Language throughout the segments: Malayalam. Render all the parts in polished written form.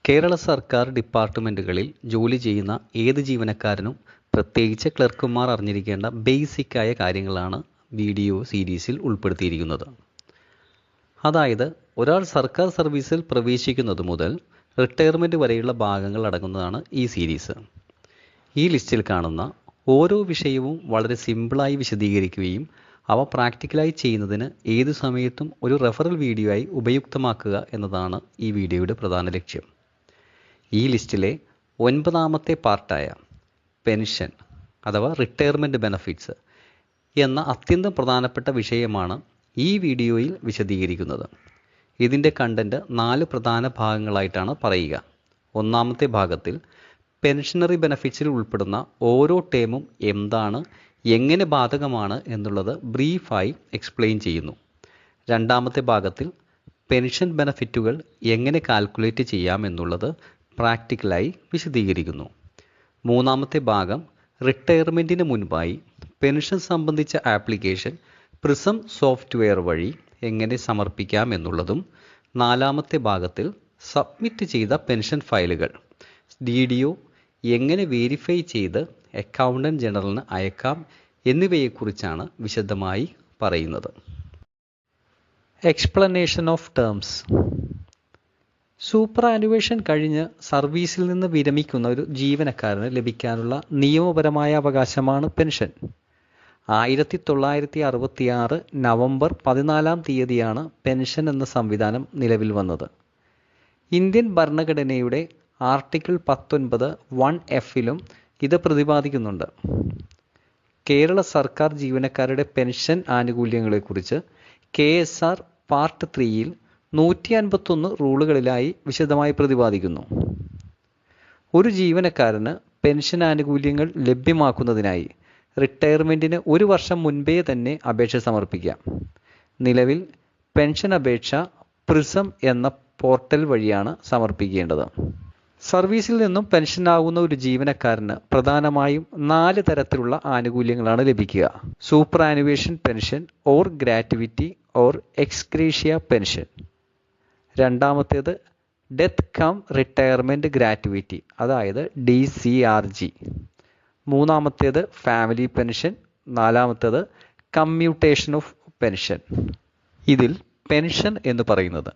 കേരള സർക്കാർ ഡിപ്പാർട്ട്മെൻറ്റുകളിൽ ജോലി ചെയ്യുന്ന ഏത് ജീവനക്കാരനും പ്രത്യേകിച്ച് ക്ലർക്കുമാർ അറിഞ്ഞിരിക്കേണ്ട ബേസിക്കായ കാര്യങ്ങളാണ് വീഡിയോ സീരീസിൽ ഉൾപ്പെടുത്തിയിരിക്കുന്നത്. അതായത് ഒരാൾ സർക്കാർ സർവീസിൽ പ്രവേശിക്കുന്നത് മുതൽ റിട്ടയർമെൻറ്റ് വരെയുള്ള ഭാഗങ്ങൾ അടങ്ങുന്നതാണ് ഈ സീരീസ്. ഈ ലിസ്റ്റിൽ കാണുന്ന ഓരോ വിഷയവും വളരെ സിമ്പിളായി വിശദീകരിക്കുകയും അവ പ്രാക്ടിക്കലായി ചെയ്യുന്നതിന് ഏതു സമയത്തും ഒരു റെഫറൽ വീഡിയോ ആയി ഉപയുക്തമാക്കുക എന്നതാണ് ഈ വീഡിയോയുടെ പ്രധാന ലക്ഷ്യം. ഈ ലിസ്റ്റിലെ 9ാമത്തെ പാർട്ടായ പെൻഷൻ അഥവാ റിട്ടയർമെൻറ്റ് ബെനഫിറ്റ്സ് എന്ന അത്യന്തം പ്രധാനപ്പെട്ട വിഷയമാണ് ഈ വീഡിയോയിൽ വിശദീകരിക്കുന്നത്. ഇതിൻ്റെ കണ്ടൻറ്റ് 4 പ്രധാന ഭാഗങ്ങളായിട്ടാണ് പറയുക. 1ാമത്തെ ഭാഗത്തിൽ പെൻഷനറി ബെനഫിറ്റ്സിൽ ഉൾപ്പെടുന്ന ഓരോ ടേമും എന്താണ്, എങ്ങനെ ബാധകമാണ് എന്നുള്ളത് ബ്രീഫായി എക്സ്പ്ലെയിൻ ചെയ്യുന്നു. 2ാമത്തെ ഭാഗത്തിൽ പെൻഷൻ ബെനഫിറ്റുകൾ എങ്ങനെ കാൽക്കുലേറ്റ് ചെയ്യാം എന്നുള്ളത് പ്രാക്ടിക്കലായി വിശദീകരിക്കുന്നു. 3ാമത്തെ ഭാഗം റിട്ടയർമെൻറ്റിന് മുൻപായി പെൻഷൻ സംബന്ധിച്ച ആപ്ലിക്കേഷൻ പ്രിസം സോഫ്റ്റ്വെയർ വഴി എങ്ങനെ സമർപ്പിക്കാം എന്നുള്ളതും 4ാമത്തെ ഭാഗത്തിൽ സബ്മിറ്റ് ചെയ്ത പെൻഷൻ ഫയലുകൾ DDO എങ്ങനെ വെരിഫൈ ചെയ്ത് അക്കൗണ്ടൻറ്റ് ജനറലിന് അയക്കാം എന്നിവയെക്കുറിച്ചാണ് വിശദമായി പറയുന്നത്. Explanation of terms. സൂപ്പർആനുവേഷൻ കഴിഞ്ഞ് സർവീസിൽ നിന്ന് വിരമിക്കുന്ന ഒരു ജീവനക്കാരന് ലഭിക്കാനുള്ള നിയമപരമായ അവകാശമാണ് പെൻഷൻ. 1966 നവംബർ 14-ാം തീയതിയാണ് പെൻഷൻ എന്ന സംവിധാനം നിലവിൽ വന്നത്. ഇന്ത്യൻ ഭരണഘടനയുടെ ആർട്ടിക്കിൾ 19 1F-ലും ഇത് പ്രതിപാദിക്കുന്നുണ്ട്. കേരള സർക്കാർ ജീവനക്കാരുടെ പെൻഷൻ ആനുകൂല്യങ്ങളെക്കുറിച്ച് KSR പാർട്ട് 3-ൽ 151 റൂളുകളിലായി വിശദമായി പ്രതിപാദിക്കുന്നു. ഒരു ജീവനക്കാരന് പെൻഷൻ ആനുകൂല്യങ്ങൾ ലഭ്യമാക്കുന്നതിനായി റിട്ടയർമെൻറ്റിന് 1 വർഷം മുൻപേ തന്നെ അപേക്ഷ സമർപ്പിക്കാം. നിലവിൽ പെൻഷൻ അപേക്ഷ പ്രിസം എന്ന പോർട്ടൽ വഴിയാണ് സമർപ്പിക്കേണ്ടത്. സർവീസിൽ നിന്നും പെൻഷനാകുന്ന ഒരു ജീവനക്കാരന് പ്രധാനമായും 4 തരത്തിലുള്ള ആനുകൂല്യങ്ങളാണ് ലഭിക്കുക. Superannuation pension or gratuity or ex gratia pension. 2ാമത്തേത് ഡെത്ത് കം റിട്ടയർമെൻറ്റ് ഗ്രാറ്റുവിറ്റി അതായത് DCRG. 3ാമത്തേത് ഫാമിലി പെൻഷൻ. 4ാമത്തേത് കമ്മ്യൂട്ടേഷൻ ഓഫ് പെൻഷൻ. ഇതിൽ പെൻഷൻ എന്ന് പറയുന്നത്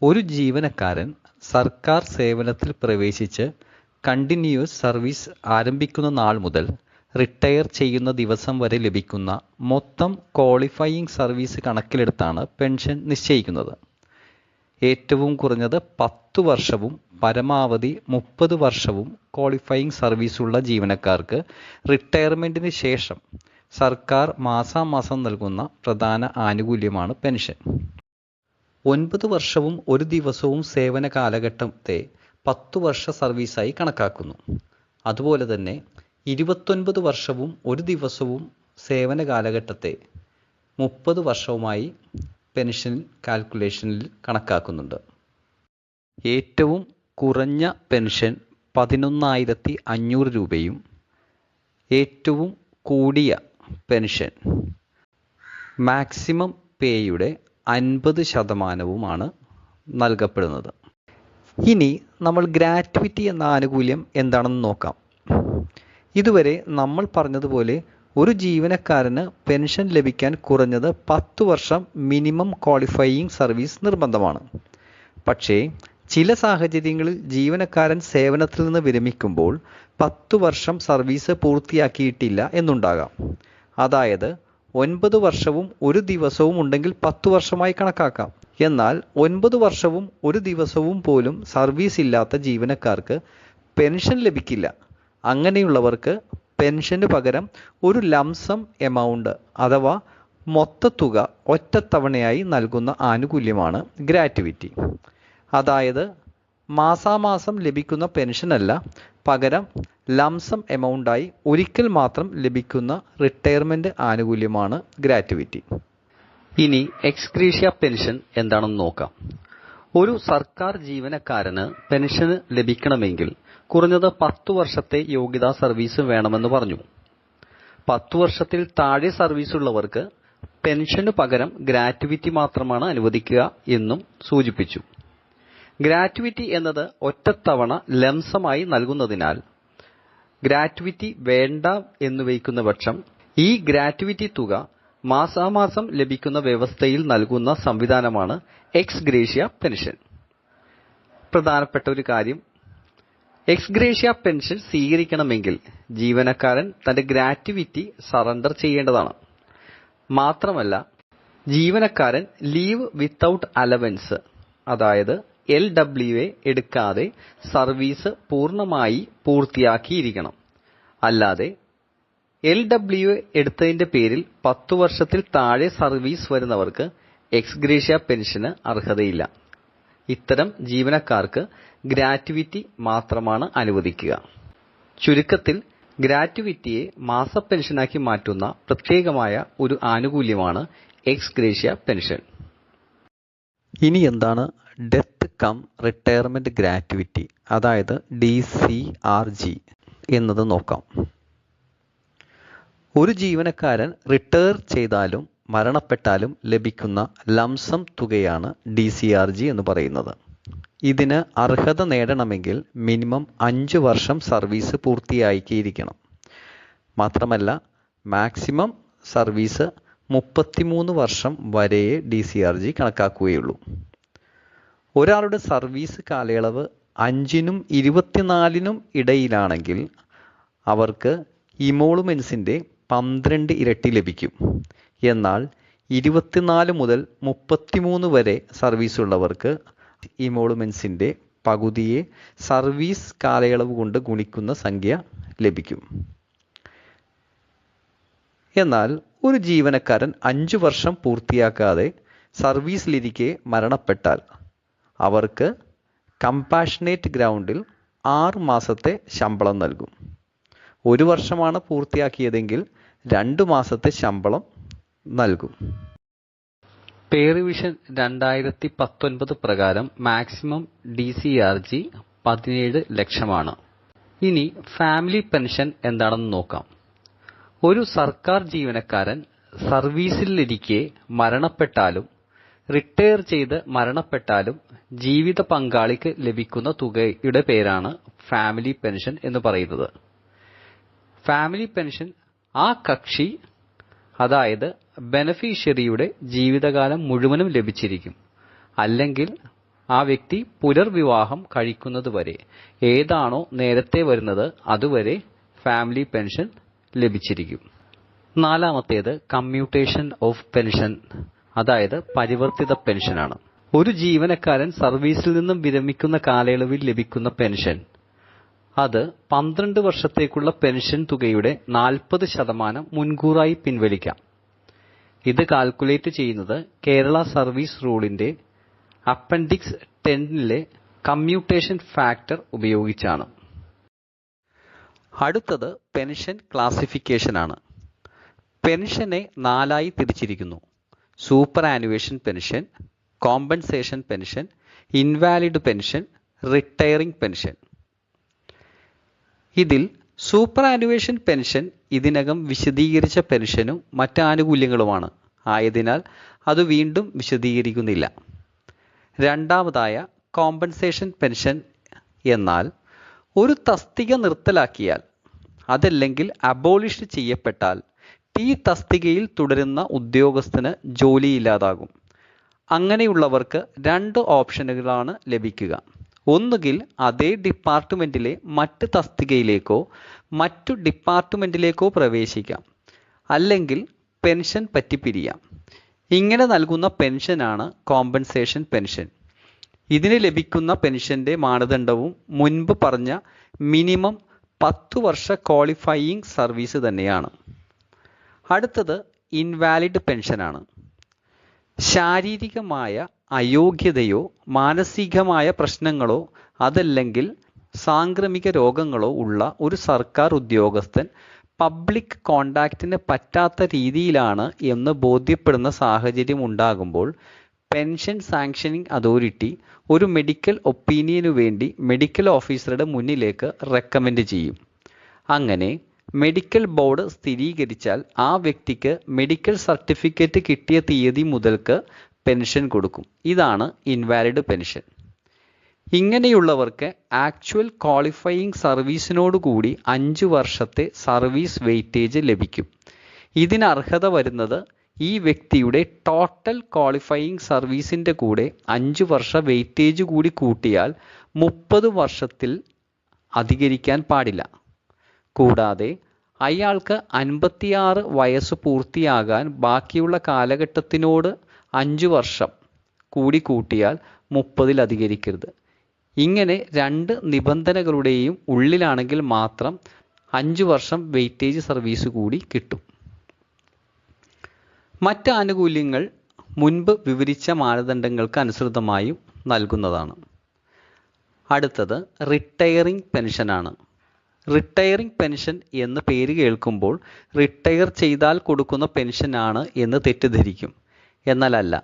ഒരു ജീവനക്കാരൻ സർക്കാർ സേവനത്തിൽ പ്രവേശിച്ച് കണ്ടിന്യൂസ് സർവീസ് ആരംഭിക്കുന്ന നാൾ മുതൽ റിട്ടയർ ചെയ്യുന്ന ദിവസം വരെ ലഭിക്കുന്ന മൊത്തം ക്വാളിഫയിങ് സർവീസ് കണക്കിലെടുത്താണ് പെൻഷൻ നിശ്ചയിക്കുന്നത്. ഏറ്റവും കുറഞ്ഞത് 10 വർഷവും പരമാവധി 30 വർഷവും ക്വാളിഫയിങ് സർവീസുള്ള ജീവനക്കാർക്ക് റിട്ടയർമെൻറ്റിന് ശേഷം സർക്കാർ മാസാമാസം നൽകുന്ന പ്രധാന ആനുകൂല്യമാണ് പെൻഷൻ. 9 വർഷവും 1 ദിവസവും സേവന കാലഘട്ടത്തെ 10 വർഷ സർവീസായി കണക്കാക്കുന്നു. അതുപോലെ തന്നെ 29 വർഷവും 1 ദിവസവും സേവന കാലഘട്ടത്തെ 30 വർഷവുമായി പെൻഷൻ കാൽക്കുലേഷനിൽ കണക്കാക്കുന്നുണ്ട്. ഏറ്റവും കുറഞ്ഞ പെൻഷൻ 11,500 രൂപയും ഏറ്റവും കൂടിയ പെൻഷൻ മാക്സിമം പേയുടെ 50% നൽകപ്പെടുന്നത്. ഇനി നമ്മൾ ഗ്രാറ്റുവിറ്റി എന്ന ആനുകൂല്യം എന്താണെന്ന് നോക്കാം. ഇതുവരെ നമ്മൾ പറഞ്ഞതുപോലെ ഒരു ജീവനക്കാരന് പെൻഷൻ ലഭിക്കാൻ കുറഞ്ഞത് 10 വർഷം മിനിമം ക്വാളിഫയിങ് സർവീസ് നിർബന്ധമാണ്. പക്ഷേ ചില സാഹചര്യങ്ങളിൽ ജീവനക്കാരൻ സേവനത്തിൽ നിന്ന് വിരമിക്കുമ്പോൾ 10 വർഷം സർവീസ് പൂർത്തിയാക്കിയിട്ടില്ല എന്നുണ്ടാകാം. അതായത് 9 വർഷവും 1 ദിവസവും ഉണ്ടെങ്കിൽ 10 വർഷമായി കണക്കാക്കാം. എന്നാൽ 9 വർഷവും 1 ദിവസവും പോലും സർവീസ് ഇല്ലാത്ത ജീവനക്കാർക്ക് പെൻഷൻ ലഭിക്കില്ല. അങ്ങനെയുള്ളവർക്ക് പെൻഷന് പകരം ഒരു ലംസം എമൗണ്ട് അഥവാ മൊത്തത്തുക ഒറ്റത്തവണയായി നൽകുന്ന ആനുകൂല്യമാണ് ഗ്രാറ്റുവിറ്റി. അതായത് മാസാമാസം ലഭിക്കുന്ന പെൻഷനല്ല, പകരം ലംസം എമൗണ്ടായി ഒരിക്കൽ മാത്രം ലഭിക്കുന്ന റിട്ടയർമെൻറ്റ് ആനുകൂല്യമാണ് ഗ്രാറ്റുവിറ്റി. ഇനി എക്സ്ഗ്രേഷ്യ പെൻഷൻ എന്താണെന്ന് നോക്കാം. ഒരു സർക്കാർ ജീവനക്കാരന് പെൻഷന് ലഭിക്കണമെങ്കിൽ കുറഞ്ഞത് 10 വർഷത്തെ യോഗ്യതാ സർവീസ് വേണമെന്ന് പറഞ്ഞു. 10 വർഷത്തിൽ താഴെ സർവീസുള്ളവർക്ക് പെൻഷന് പകരം ഗ്രാറ്റുവിറ്റി മാത്രമാണ് അനുവദിക്കുക എന്നും സൂചിപ്പിച്ചു. ഗ്രാറ്റുവിറ്റി എന്നത് ഒറ്റത്തവണ ലംസമായി നൽകുന്നതിനാൽ ഗ്രാറ്റുവിറ്റി വേണ്ട എന്ന് വയ്ക്കുന്ന പക്ഷം ഈ ഗ്രാറ്റുവിറ്റി തുക മാസാമാസം ലഭിക്കുന്ന വ്യവസ്ഥയിൽ നൽകുന്ന സംവിധാനമാണ് എക്സ് ഗ്രേഷ്യ പെൻഷൻ. പ്രധാനപ്പെട്ട ഒരു കാര്യം, എക്സ് ഗ്രേഷ്യ പെൻഷൻ സ്വീകരിക്കണമെങ്കിൽ ജീവനക്കാരൻ തന്റെ ഗ്രാറ്റുവിറ്റി സറണ്ടർ ചെയ്യേണ്ടതാണ്. മാത്രമല്ല, ജീവനക്കാരൻ ലീവ് വിത്തൌട്ട് അലവൻസ്, അതായത് LWA എടുക്കാതെ സർവീസ് പൂർണ്ണമായി പൂർത്തിയാക്കിയിരിക്കണം. അല്ലാതെ LWA എടുത്തതിന്റെ പേരിൽ 10 വർഷത്തിൽ താഴെ സർവീസ് വരുന്നവർക്ക് എക്സ് ഗ്രേഷ്യ പെൻഷന് അർഹതയില്ല. ഇത്തരം ജീവനക്കാർക്ക് ഗ്രാറ്റുവിറ്റി മാത്രമാണ് അനുവദിക്കുക. ചുരുക്കത്തിൽ, ഗ്രാറ്റുവിറ്റിയെ മാസപ്പെൻഷനാക്കി മാറ്റുന്ന പ്രത്യേകമായ ഒരു ആനുകൂല്യമാണ് എക്സ് ഗ്രേഷ്യ പെൻഷൻ. ഇനി എന്താണ് ഡെത്ത് കം റിട്ടയർമെന്റ് ഗ്രാറ്റുവിറ്റി, അതായത് DCRG എന്നത് നോക്കാം. ഒരു ജീവനക്കാരൻ റിട്ടയർ ചെയ്താലും മരണപ്പെട്ടാലും ലഭിക്കുന്ന ലംസം തുകയാണ് DCRG എന്ന് പറയുന്നത്. ഇതിന് അർഹത നേടണമെങ്കിൽ മിനിമം 5 വർഷം സർവീസ് പൂർത്തിയാക്കിയിരിക്കണം. മാത്രമല്ല, മാക്സിമം സർവീസ് 33 വർഷം വരെയേ DCRG കണക്കാക്കുകയുള്ളൂ. ഒരാളുടെ സർവീസ് കാലയളവ് 5നും 24നും ഇടയിലാണെങ്കിൽ അവർക്ക് ഇമോളുമെൻസിൻ്റെ 12 ഇരട്ടി ലഭിക്കും. എന്നാൽ 24 മുതൽ 33 വരെ സർവീസ് ഉള്ളവർക്ക് ഇമോളുമെൻസിൻ്റെ പകുതിയെ സർവീസ് കാലയളവ് കൊണ്ട് ഗുണിക്കുന്ന സംഖ്യ ലഭിക്കും. എന്നാൽ ഒരു ജീവനക്കാരൻ 5 വർഷം പൂർത്തിയാക്കാതെ സർവീസിലിരിക്കെ മരണപ്പെട്ടാൽ അവർക്ക് കമ്പാഷനേറ്റ് ഗ്രൗണ്ടിൽ 6 മാസത്തെ ശമ്പളം നൽകും. 1 വർഷമാണ് പൂർത്തിയാക്കിയതെങ്കിൽ 2 മാസത്തെ ശമ്പളം നൽകും. പേ റിവിഷൻ 2019 പ്രകാരം മാക്സിമം DCRG 17 ലക്ഷമാണ്. ഇനി ഫാമിലി പെൻഷൻ എന്താണെന്ന് നോക്കാം. ഒരു സർക്കാർ ജീവനക്കാരൻ സർവീസിലിരിക്കെ മരണപ്പെട്ടാലും റിട്ടയർ ചെയ്ത് മരണപ്പെട്ടാലും ജീവിത പങ്കാളിക്ക് ലഭിക്കുന്ന തുകയുടെ പേരാണ് ഫാമിലി പെൻഷൻ എന്ന് പറയുന്നത്. ഫാമിലി പെൻഷൻ ആ കക്ഷി, അതായത് ബെനഫിഷ്യറിയുടെ ജീവിതകാലം മുഴുവനും ലഭിച്ചിരിക്കും. അല്ലെങ്കിൽ ആ വ്യക്തി പുനർവിവാഹം കഴിക്കുന്നതുവരെ, ഏതാണോ നേരത്തെ വരുന്നത് അതുവരെ ഫാമിലി പെൻഷൻ ലഭിച്ചിരിക്കും. നാലാമത്തേത് കമ്മ്യൂട്ടേഷൻ ഓഫ് പെൻഷൻ, അതായത് പരിവർത്തിത പെൻഷനാണ്. ഒരു ജീവനക്കാരൻ സർവീസിൽ നിന്നും വിരമിക്കുന്ന കാലയളവിൽ ലഭിക്കുന്ന പെൻഷൻ, അത് 12 വർഷത്തേക്കുള്ള പെൻഷൻ തുകയുടെ 40% മുൻകൂറായി പിൻവലിക്കാം. ഇത് കാൽക്കുലേറ്റ് ചെയ്യുന്നത് കേരള സർവീസ് റൂളിന്റെ അപ്പൻഡിക്സ് 10 കമ്മ്യൂട്ടേഷൻ ഫാക്ടർ ഉപയോഗിച്ചാണ്. അടുത്തത് പെൻഷൻ ക്ലാസിഫിക്കേഷൻ ആണ്. പെൻഷനെ 4ആയി തിരിച്ചിരിക്കുന്നു: superannuation pension, compensation pension, invalid pension, retiring pension. ഇതിൽ സൂപ്പർ ആനുവേഷൻ പെൻഷൻ ഇതിനകം വിശദീകരിച്ച പെൻഷനും മറ്റ് ആനുകൂല്യങ്ങളുമാണ്. ആയതിനാൽ അത് വീണ്ടും വിശദീകരിക്കുന്നില്ല. രണ്ടാമതായ കോമ്പൻസേഷൻ പെൻഷൻ എന്നാൽ ഒരു തസ്തിക നിർത്തലാക്കിയാൽ, അതല്ലെങ്കിൽ അബോളിഷ് ചെയ്യപ്പെട്ടാൽ ഈ തസ്തികയിൽ തുടരുന്ന ഉദ്യോഗസ്ഥന് ജോലിയില്ലാതാകും. അങ്ങനെയുള്ളവർക്ക് 2 ഓപ്ഷനുകളാണ് ലഭിക്കുക. ഒന്നുകിൽ അതേ ഡിപ്പാർട്ട്മെൻറ്റിലെ മറ്റ് തസ്തികയിലേക്കോ മറ്റു ഡിപ്പാർട്ട്മെൻറ്റിലേക്കോ പ്രവേശിക്കാം, അല്ലെങ്കിൽ പെൻഷൻ പറ്റിപ്പിരിയാം. ഇങ്ങനെ നൽകുന്ന പെൻഷനാണ് കോമ്പൻസേഷൻ പെൻഷൻ. ഇതിന് ലഭിക്കുന്ന പെൻഷന്റെ മാനദണ്ഡവും മുൻപ് പറഞ്ഞ മിനിമം 10 വർഷ ക്വാളിഫയിങ് സർവീസ് തന്നെയാണ്. അടുത്തത് ഇൻവാലിഡ് പെൻഷനാണ്. ശാരീരികമായ അയോഗ്യതയോ മാനസികമായ പ്രശ്നങ്ങളോ അതല്ലെങ്കിൽ സാംക്രമിക രോഗങ്ങളോ ഉള്ള ഒരു സർക്കാർ ഉദ്യോഗസ്ഥൻ പബ്ലിക് കോണ്ടാക്റ്റിന് പറ്റാത്ത രീതിയിലാണ് എന്ന് ബോധ്യപ്പെടുന്ന സാഹചര്യം ഉണ്ടാകുമ്പോൾ പെൻഷൻ സാങ്ഷനിങ് അതോറിറ്റി ഒരു മെഡിക്കൽ ഒപ്പീനിയനു വേണ്ടി മെഡിക്കൽ ഓഫീസറുടെ മുന്നിലേക്ക് റെക്കമെൻഡ് ചെയ്യും. അങ്ങനെ മെഡിക്കൽ ബോർഡ് സ്ഥിരീകരിച്ചാൽ ആ വ്യക്തിക്ക് മെഡിക്കൽ സർട്ടിഫിക്കറ്റ് കിട്ടിയ തീയതി മുതൽക്ക് പെൻഷൻ കൊടുക്കും. ഇതാണ് ഇൻവാലിഡ് പെൻഷൻ. ഇങ്ങനെയുള്ളവർക്ക് ആക്ച്വൽ ക്വാളിഫയിങ് സർവീസിനോടുകൂടി 5 വർഷത്തെ സർവീസ് വെയിറ്റേജ് ലഭിക്കും. ഇതിന് അർഹത വരുന്നത് ഈ വ്യക്തിയുടെ ടോട്ടൽ ക്വാളിഫയിങ് സർവീസിൻ്റെ കൂടെ 5 വർഷ വെയിറ്റേജ് കൂടി കൂട്ടിയാൽ 30 വർഷത്തിൽ അധികരിക്കാൻ പാടില്ല. കൂടാതെ അയാൾക്ക് 56 വയസ്സ് പൂർത്തിയാകാൻ ബാക്കിയുള്ള കാലഘട്ടത്തിനോട് 5 വർഷം കൂടി കൂട്ടിയാൽ 30-ൽ അധികരിക്കരുത്. ഇങ്ങനെ 2 നിബന്ധനകളുടെയും ഉള്ളിലാണെങ്കിൽ മാത്രം 5 വർഷം വെയിറ്റേജ് സർവീസ് കൂടി കിട്ടും. മറ്റ് ആനുകൂല്യങ്ങൾ മുൻപ് വിവരിച്ച മാനദണ്ഡങ്ങൾക്ക് അനുസൃതമായും നൽകുന്നതാണ്. അടുത്തത് റിട്ടയറിംഗ് പെൻഷനാണ്. റിട്ടയറിംഗ് പെൻഷൻ എന്ന പേര് കേൾക്കുമ്പോൾ റിട്ടയർ ചെയ്താൽ കൊടുക്കുന്ന പെൻഷനാണ് എന്ന് തെറ്റിദ്ധരിക്കും. എന്നാലല്ല.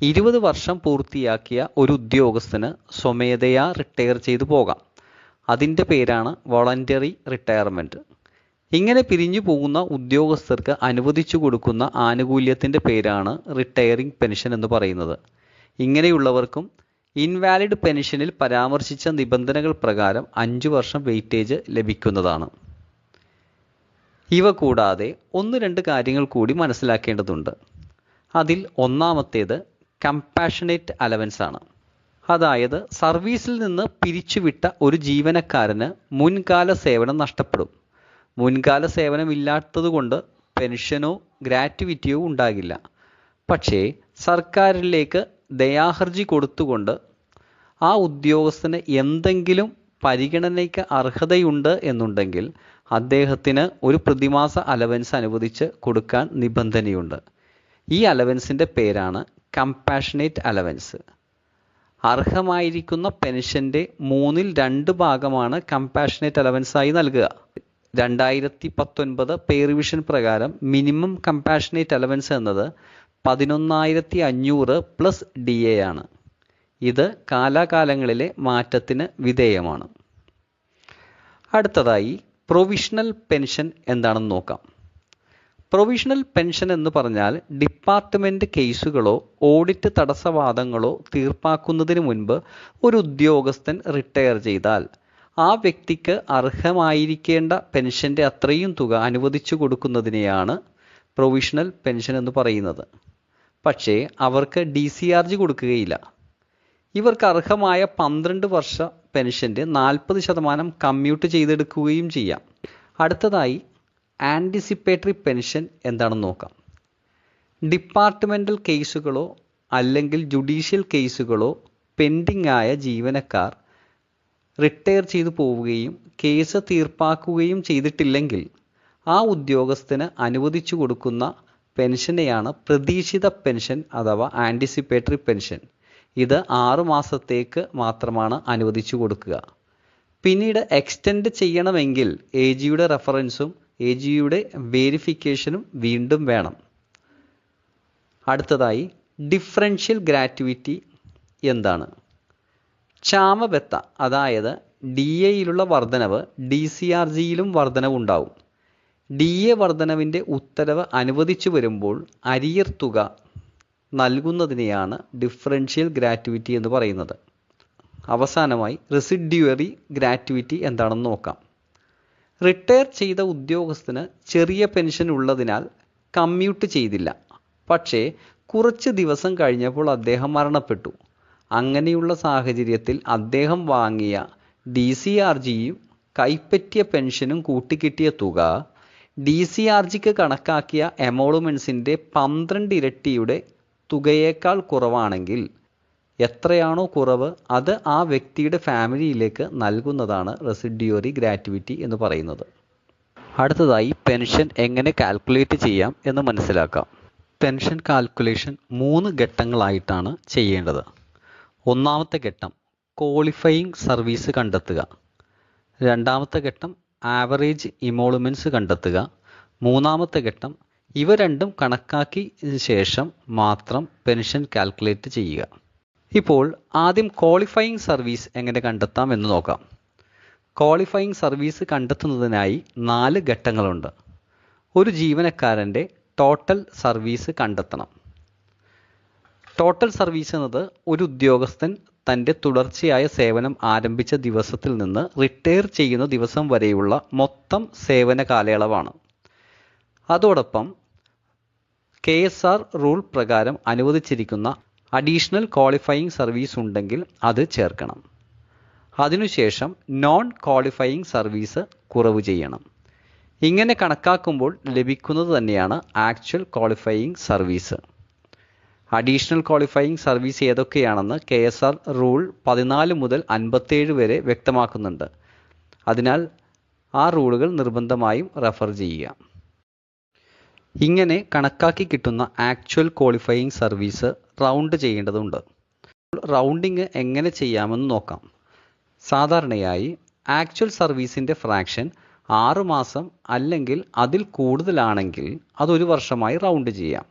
20 വർഷം പൂർത്തിയാക്കിയ ഒരു ഉദ്യോഗസ്ഥന് സ്വമേധയാ റിട്ടയർ ചെയ്തു പോകാം. അതിൻ്റെ പേരാണ് വോളണ്ടറി റിട്ടയർമെൻറ്റ്. ഇങ്ങനെ പിരിഞ്ഞു പോകുന്ന ഉദ്യോഗസ്ഥർക്ക് അനുവദിച്ചു കൊടുക്കുന്ന ആനുകൂല്യത്തിൻ്റെ പേരാണ് റിട്ടയറിംഗ് പെൻഷൻ എന്ന് പറയുന്നത്. ഇങ്ങനെയുള്ളവർക്കും ഇൻവാലിഡ് പെൻഷനിൽ പരാമർശിച്ച നിബന്ധനകൾ പ്രകാരം 5 വർഷം വെയിറ്റേജ് ലഭിക്കുന്നതാണ്. ഇവ കൂടാതെ 1-2 കാര്യങ്ങൾ കൂടി മനസ്സിലാക്കേണ്ടതുണ്ട്. അതിൽ ഒന്നാമത്തേത് കമ്പാഷനേറ്റ് അലവൻസ് ആണ്. അതായത് സർവീസിൽ നിന്ന് പിരിച്ചുവിട്ട ഒരു ജീവനക്കാരന് മുൻകാല സേവനം നഷ്ടപ്പെടും. മുൻകാല സേവനമില്ലാത്തതുകൊണ്ട് പെൻഷനോ ഗ്രാറ്റുവിറ്റിയോ ഉണ്ടാകില്ല. പക്ഷേ സർക്കാരിലേക്ക് ദയാഹർജി കൊടുത്തുകൊണ്ട് ആ ഉദ്യോഗസ്ഥന് എന്തെങ്കിലും പരിഗണനയ്ക്ക് അർഹതയുണ്ട് എന്നുണ്ടെങ്കിൽ അദ്ദേഹത്തിന് ഒരു പ്രതിമാസ അലവൻസ് അനുവദിച്ച് കൊടുക്കാൻ നിബന്ധനയുണ്ട്. ഈ അലവൻസിൻ്റെ പേരാണ് കമ്പാഷനേറ്റ് അലവൻസ്. അർഹമായിരിക്കുന്ന പെൻഷൻ്റെ 2/3 ഭാഗമാണ് കമ്പാഷനേറ്റ് അലവൻസായി നൽകുക. 2019 പേ റിവിഷൻ പ്രകാരം മിനിമം കമ്പാഷനേറ്റ് അലവൻസ് എന്നത് 11,500 പ്ലസ് DA ആണ്. ഇത് കാലാകാലങ്ങളിലെ മാറ്റത്തിന് വിധേയമാണ്. അടുത്തതായി പ്രൊവിഷണൽ പെൻഷൻ എന്താണെന്ന് നോക്കാം. പ്രൊവിഷണൽ പെൻഷൻ എന്ന് പറഞ്ഞാൽ ഡിപ്പാർട്ട്മെൻറ്റ് കേസുകളോ ഓഡിറ്റ് തടസ്സവാദങ്ങളോ തീർപ്പാക്കുന്നതിന് മുൻപ് ഒരു ഉദ്യോഗസ്ഥൻ റിട്ടയർ ചെയ്താൽ ആ വ്യക്തിക്ക് അർഹമായിരിക്കേണ്ട പെൻഷൻ്റെ അത്രയും തുക അനുവദിച്ചു കൊടുക്കുന്നതിനെയാണ് പ്രൊവിഷണൽ പെൻഷൻ എന്ന് പറയുന്നത്. പക്ഷേ അവർക്ക് DCRG കൊടുക്കുകയില്ല. ഇവർക്ക് അർഹമായ 12 വർഷ പെൻഷൻ്റെ 40% കമ്മ്യൂട്ട് ചെയ്തെടുക്കുകയും ചെയ്യാം. അടുത്തതായി ആൻറ്റിസിപ്പേറ്ററി പെൻഷൻ എന്താണെന്ന് നോക്കാം. ഡിപ്പാർട്ട്മെൻ്റൽ കേസുകളോ അല്ലെങ്കിൽ ജുഡീഷ്യൽ കേസുകളോ പെൻഡിംഗ് ആയ ജീവനക്കാർ റിട്ടയർ ചെയ്തു പോവുകയും കേസ് തീർപ്പാക്കുകയും ചെയ്തിട്ടില്ലെങ്കിൽ ആ ഉദ്യോഗസ്ഥന് അനുവദിച്ചു കൊടുക്കുന്ന പെൻഷനെയാണ് പ്രതീക്ഷിത പെൻഷൻ അഥവാ ആൻറ്റിസിപ്പേറ്ററി പെൻഷൻ. ഇത് 6 മാസത്തേക്ക് മാത്രമാണ് അനുവദിച്ചു കൊടുക്കുക. പിന്നീട് എക്സ്റ്റെൻഡ് ചെയ്യണമെങ്കിൽ AGയുടെ റെഫറൻസും AGയുടെ വേരിഫിക്കേഷനും വീണ്ടും വേണം. അടുത്തതായി ഡിഫറൻഷ്യൽ ഗ്രാറ്റുവിറ്റി എന്താണ്? ക്ഷാമബത്ത അതായത് DAയിലുള്ള വർധനവ് DCRGയിലും വർധനവുണ്ടാവും. DA വർധനവിൻ്റെ ഉത്തരവ് അനുവദിച്ചു വരുമ്പോൾ അരിയർ തുക നൽകുന്നതിനെയാണ് ഡിഫറൻഷ്യൽ ഗ്രാറ്റുവിറ്റി എന്ന് പറയുന്നത്. അവസാനമായി റെസിഡ്യൂവറി ഗ്രാറ്റുവിറ്റി എന്താണെന്ന് നോക്കാം. റിട്ടയർ ചെയ്ത ഉദ്യോഗസ്ഥന് ചെറിയ പെൻഷൻ ഉള്ളതിനാൽ കമ്മ്യൂട്ട് ചെയ്തില്ല. പക്ഷേ കുറച്ച് ദിവസം കഴിഞ്ഞപ്പോൾ അദ്ദേഹം മരണപ്പെട്ടു. അങ്ങനെയുള്ള സാഹചര്യത്തിൽ അദ്ദേഹം വാങ്ങിയ DCRGയും കൈപ്പറ്റിയ പെൻഷനും കൂട്ടിക്കിട്ടിയ തുക DCRGക്ക് കണക്കാക്കിയ എമോളുമെൻസിൻ്റെ 12 ഇരട്ടിയുടെ തുകയേക്കാൾ കുറവാണെങ്കിൽ എത്രയാണോ കുറവ് അത് ആ വ്യക്തിയുടെ ഫാമിലിയിലേക്ക് നൽകുന്നതാണ് റെസിഡ്യൂവറി ഗ്രാറ്റുവിറ്റി എന്ന് പറയുന്നത്. അടുത്തതായി പെൻഷൻ എങ്ങനെ കാൽക്കുലേറ്റ് ചെയ്യാം എന്ന് മനസ്സിലാക്കാം. പെൻഷൻ കാൽക്കുലേഷൻ 3 ഘട്ടങ്ങളായിട്ടാണ് ചെയ്യേണ്ടത്. ഒന്നാമത്തെ ഘട്ടം ക്വാളിഫയിങ് സർവീസ് കണ്ടെത്തുക. രണ്ടാമത്തെ ഘട്ടം ആവറേജ് ഇമോളുമെൻസ് കണ്ടെത്തുക. മൂന്നാമത്തെ ഘട്ടം ഇവ രണ്ടും കണക്കാക്കിയതിനു ശേഷം മാത്രം പെൻഷൻ കാൽക്കുലേറ്റ് ചെയ്യുക. ഇപ്പോൾ ആദ്യം ക്വാളിഫയിങ് സർവീസ് എങ്ങനെ കണ്ടെത്താം എന്ന് നോക്കാം. ക്വാളിഫയിങ് സർവീസ് കണ്ടെത്തുന്നതിനായി 4 ഘട്ടങ്ങളുണ്ട്. ഒരു ജീവനക്കാരൻ്റെ ടോട്ടൽ സർവീസ് കണ്ടെത്തണം. ടോട്ടൽ സർവീസ് എന്നത് ഒരു ഉദ്യോഗസ്ഥൻ തൻ്റെ തുടർച്ചയായ സേവനം ആരംഭിച്ച ദിവസത്തിൽ നിന്ന് റിട്ടയർ ചെയ്യുന്ന ദിവസം വരെയുള്ള മൊത്തം സേവന കാലയളവാണ്. അതോടൊപ്പം KSR റൂൾ പ്രകാരം അനുവദിച്ചിരിക്കുന്ന അഡീഷണൽ ക്വാളിഫയിങ് സർവീസ് ഉണ്ടെങ്കിൽ അത് ചേർക്കണം. അതിനുശേഷം നോൺ ക്വാളിഫയിങ് സർവീസ് കുറവ് ചെയ്യണം. ഇങ്ങനെ കണക്കാക്കുമ്പോൾ ലഭിക്കുന്നത് തന്നെയാണ് actual qualifying service. Additional qualifying service ഏതൊക്കെയാണെന്ന് KSR റൂൾ 14 മുതൽ 57 വരെ വ്യക്തമാക്കുന്നുണ്ട്. അതിനാൽ ആ റൂളുകൾ നിർബന്ധമായും റെഫർ ചെയ്യുക. ഇങ്ങനെ കണക്കാക്കി കിട്ടുന്ന ആക്ച്വൽ ക്വാളിഫയിങ് സർവീസ് റൗണ്ട് ചെയ്യേണ്ടതുണ്ട്. റൗണ്ടിങ് എങ്ങനെ ചെയ്യാമെന്ന് നോക്കാം. സാധാരണയായി ആക്ച്വൽ സർവീസിൻ്റെ ഫ്രാക്ഷൻ 6 മാസം അല്ലെങ്കിൽ അതിൽ കൂടുതലാണെങ്കിൽ അത് 1 വർഷമായി റൗണ്ട് ചെയ്യാം.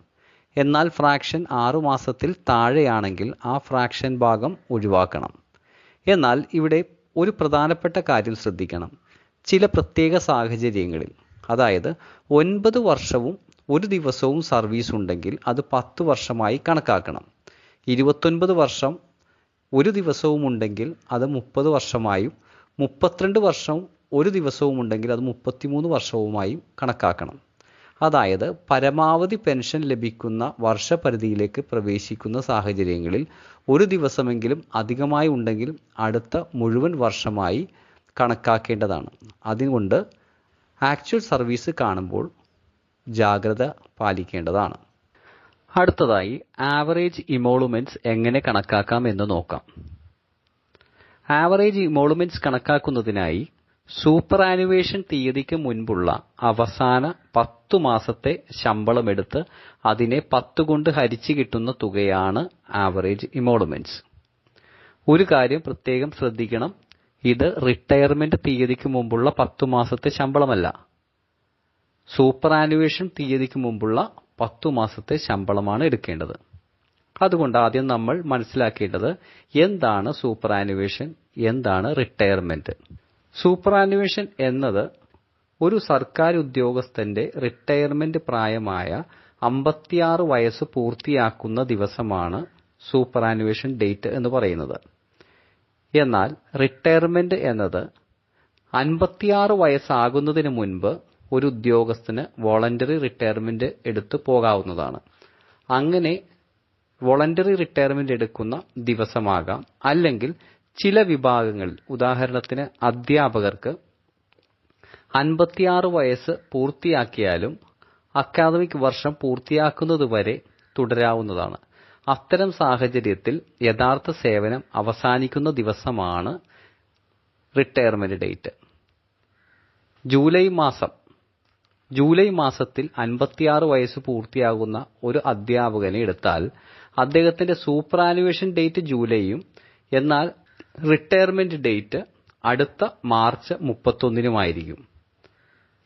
എന്നാൽ ഫ്രാക്ഷൻ 6 മാസത്തിൽ താഴെയാണെങ്കിൽ ആ ഫ്രാക്ഷൻ ഭാഗം ഒഴിവാക്കണം. എന്നാൽ ഇവിടെ ഒരു പ്രധാനപ്പെട്ട കാര്യം ശ്രദ്ധിക്കണം. ചില പ്രത്യേക സാഹചര്യങ്ങളിൽ, അതായത് 9 വർഷവും 1 ദിവസവും സർവീസ് ഉണ്ടെങ്കിൽ അത് 10 വർഷമായി കണക്കാക്കണം. 29 വർഷം 1 ദിവസവും ഉണ്ടെങ്കിൽ അത് 30 വർഷമായും 32 വർഷവും 1 ദിവസവും ഉണ്ടെങ്കിൽ അത് 33 വർഷവുമായും കണക്കാക്കണം. അതായത് പരമാവധി പെൻഷൻ ലഭിക്കുന്ന വർഷപരിധിയിലേക്ക് പ്രവേശിക്കുന്ന സാഹചര്യങ്ങളിൽ 1 ദിവസമെങ്കിലും അധികമായി ഉണ്ടെങ്കിൽ അടുത്ത മുഴുവൻ വർഷമായി കണക്കാക്കേണ്ടതാണ്. അതുകൊണ്ട് ആക്ച്വൽ സർവീസ് കാണുമ്പോൾ ജാഗ്രത പാലിക്കേണ്ടതാണ്. അടുത്തതായി ആവറേജ് ഇമോളുമെന്റ്സ് എങ്ങനെ കണക്കാക്കാം എന്ന് നോക്കാം. ആവറേജ് ഇമോളുമെന്റ്സ് കണക്കാക്കുന്നതിനായി സൂപ്പറാനുവേഷൻ തീയതിക്ക് മുൻപുള്ള അവസാന 10 മാസത്തെ ശമ്പളമെടുത്ത് അതിനെ 10 കൊണ്ട് ഹരിച്ച് കിട്ടുന്ന തുകയാണ് ആവറേജ് ഇമോളുമെന്റ്സ്. ഒരു കാര്യം പ്രത്യേകം ശ്രദ്ധിക്കണം. ഇത് റിട്ടയർമെന്റ് തീയതിക്ക് മുമ്പുള്ള 10 മാസത്തെ ശമ്പളമല്ല, സൂപ്പറാനുവേഷൻ തീയതിക്ക് മുമ്പുള്ള 10 മാസത്തെ ശമ്പളമാണ് എടുക്കേണ്ടത്. അതുകൊണ്ട് ആദ്യം നമ്മൾ മനസ്സിലാക്കേണ്ടത് എന്താണ് സൂപ്പറാനുവേഷൻ, എന്താണ് റിട്ടയർമെന്റ്. സൂപ്പറാനുവേഷൻ എന്നത് ഒരു സർക്കാർ ഉദ്യോഗസ്ഥന്റെ റിട്ടയർമെന്റ് പ്രായമായ 56 വയസ്സ് പൂർത്തിയാക്കുന്ന ദിവസമാണ് സൂപ്പറാനുവേഷൻ ഡേറ്റ് എന്ന് പറയുന്നത്. എന്നാൽ റിട്ടയർമെന്റ് എന്നത് 56 വയസ്സാകുന്നതിന് മുൻപ് ഒരു ഉദ്യോഗസ്ഥന് വോളണ്ടറി റിട്ടയർമെന്റ് എടുത്തു പോകാവുന്നതാണ്. അങ്ങനെ വോളണ്ടറി റിട്ടയർമെന്റ് എടുക്കുന്ന ദിവസമാകാം, അല്ലെങ്കിൽ ചില വിഭാഗങ്ങളിൽ, ഉദാഹരണത്തിന് അധ്യാപകർക്ക് 56 വയസ്സ് പൂർത്തിയാക്കിയാലും അക്കാദമിക് വർഷം പൂർത്തിയാക്കുന്നതുവരെ തുടരാവുന്നതാണ്. അത്തരം സാഹചര്യത്തിൽ യഥാർത്ഥ സേവനം അവസാനിക്കുന്ന ദിവസമാണ് റിട്ടയർമെന്റ് ഡേറ്റ്. ജൂലൈ മാസത്തിൽ 56 വയസ്സ് പൂർത്തിയാകുന്ന ഒരു അധ്യാപകനെ എടുത്താൽ അദ്ദേഹത്തിന്റെ സൂപ്പറാനുവേഷൻ ഡേറ്റ് ജൂലൈയും എന്നാൽ റിട്ടയർമെന്റ് ഡേറ്റ് അടുത്ത മാർച്ച് 31-നുമായിരിക്കും.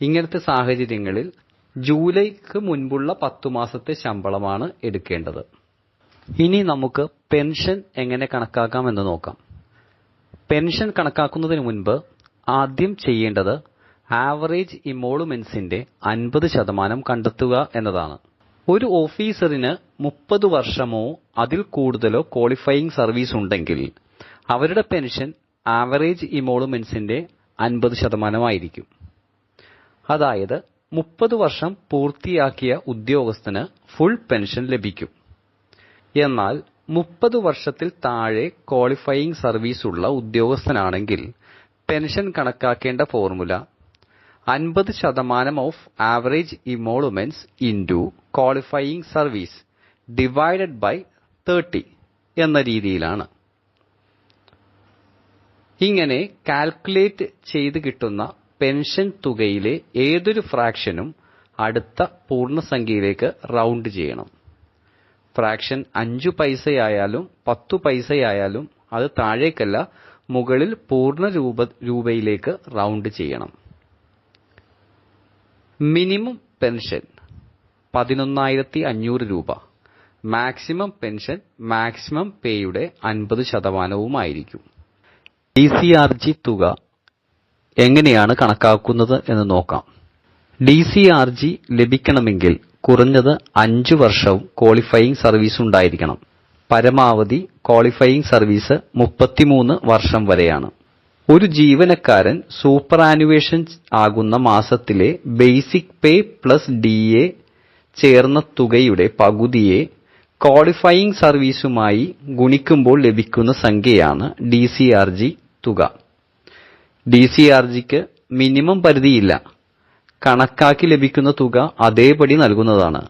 ഇങ്ങനത്തെ സാഹചര്യങ്ങളിൽ ജൂലൈക്ക് മുൻപുള്ള 10 മാസത്തെ ശമ്പളമാണ് എടുക്കേണ്ടത്. ഇനി നമുക്ക് പെൻഷൻ എങ്ങനെ കണക്കാക്കാം എന്ന് നോക്കാം. പെൻഷൻ കണക്കാക്കുന്നതിന് മുൻപ് ആദ്യം ചെയ്യേണ്ടത് ആവറേജ് ഇമോളുമെന്റ്സിന്റെ 50% കണ്ടെത്തുക എന്നതാണ്. ഒരു ഓഫീസറിന് 30 വർഷമോ അതിൽ കൂടുതലോ ക്വാളിഫയിങ് സർവീസ് ഉണ്ടെങ്കിൽ അവരുടെ പെൻഷൻ ആവറേജ് ഇമോളുമെന്റ്സിന്റെ 50% ആയിരിക്കും. അതായത് 30 വർഷം പൂർത്തിയാക്കിയ ഉദ്യോഗസ്ഥന് ഫുൾ പെൻഷൻ ലഭിക്കും. എന്നാൽ 30 വർഷത്തിൽ താഴെ ക്വാളിഫയിങ് സർവീസ് ഉള്ള ഉദ്യോഗസ്ഥനാണെങ്കിൽ പെൻഷൻ കണക്കാക്കേണ്ട formula 50% of average emoluments into qualifying service divided by 30 എന്ന രീതിയിലാണ്. ഇങ്ങനെ കാൽക്കുലേറ്റ് ചെയ്ത് കിട്ടുന്ന പെൻഷൻ തുകയിലെ ഏതൊരു ഫ്രാക്ഷനും അടുത്ത പൂർണ്ണസംഖ്യയിലേക്ക് റൗണ്ട് ചെയ്യണം. ഫ്രാക്ഷൻ 5 പൈസയായാലും 10 പൈസയായാലും അത് താഴേക്കല്ല, മുകളിൽ പൂർണ്ണ രൂപയിലേക്ക് റൗണ്ട് ചെയ്യണം. മിനിമം പെൻഷൻ 11,500 രൂപ. മാക്സിമം പെൻഷൻ മാക്സിമം പേയുടെ 50%-വുമായിരിക്കും. DCRG തുക എങ്ങനെയാണ് കണക്കാക്കുന്നത് എന്ന് നോക്കാം. DCRG ലഭിക്കണമെങ്കിൽ കുറഞ്ഞത് 5 വർഷവും ക്വാളിഫയിങ് സർവീസ് ഉണ്ടായിരിക്കണം. പരമാവധി ക്വാളിഫയിങ് സർവീസ് 33 വർഷം വരെയാണ്. ഒരു ജീവനക്കാരൻ സൂപ്പറാനുവേഷൻ ആകുന്ന മാസത്തിലെ ബേസിക് പേ പ്ലസ് DA ചേർന്ന തുകയുടെ പകുതിയെ ക്വാളിഫയിങ് സർവീസുമായി ഗുണിക്കുമ്പോൾ ലഭിക്കുന്ന സംഖ്യയാണ് DCRG തുക. DCRGക്ക് മിനിമം പരിധിയില്ല. കണക്കാക്കി ലഭിക്കുന്ന തുക അതേപടി നൽകുന്നതാണ്.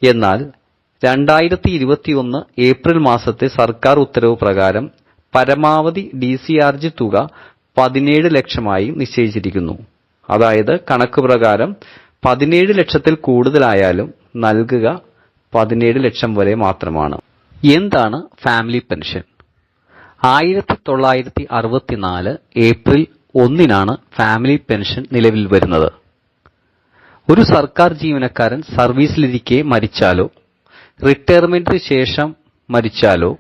എന്നാൽ 2021 ഏപ്രിൽ മാസത്തെ സർക്കാർ ഉത്തരവ് പ്രകാരം പരമാവധി DCRG തുക 17 ലക്ഷമായി നിശ്ചയിച്ചിരിക്കുന്നു. അതായത് കണക്ക് പ്രകാരം 17 ലക്ഷത്തിൽ കൂടുതലായാലും നൽകുക 17 ലക്ഷം വരെ മാത്രമാണ്. എന്താണ് family pension? 1964 April 1 family pension നിലവിൽ വരുന്നത്. ഒരു സർക്കാർ ജീവനക്കാരൻ സർവീസിലിരിക്കെ മരിച്ചാലോ റിട്ടയർമെന്റിന് ശേഷം മരിച്ചാലോ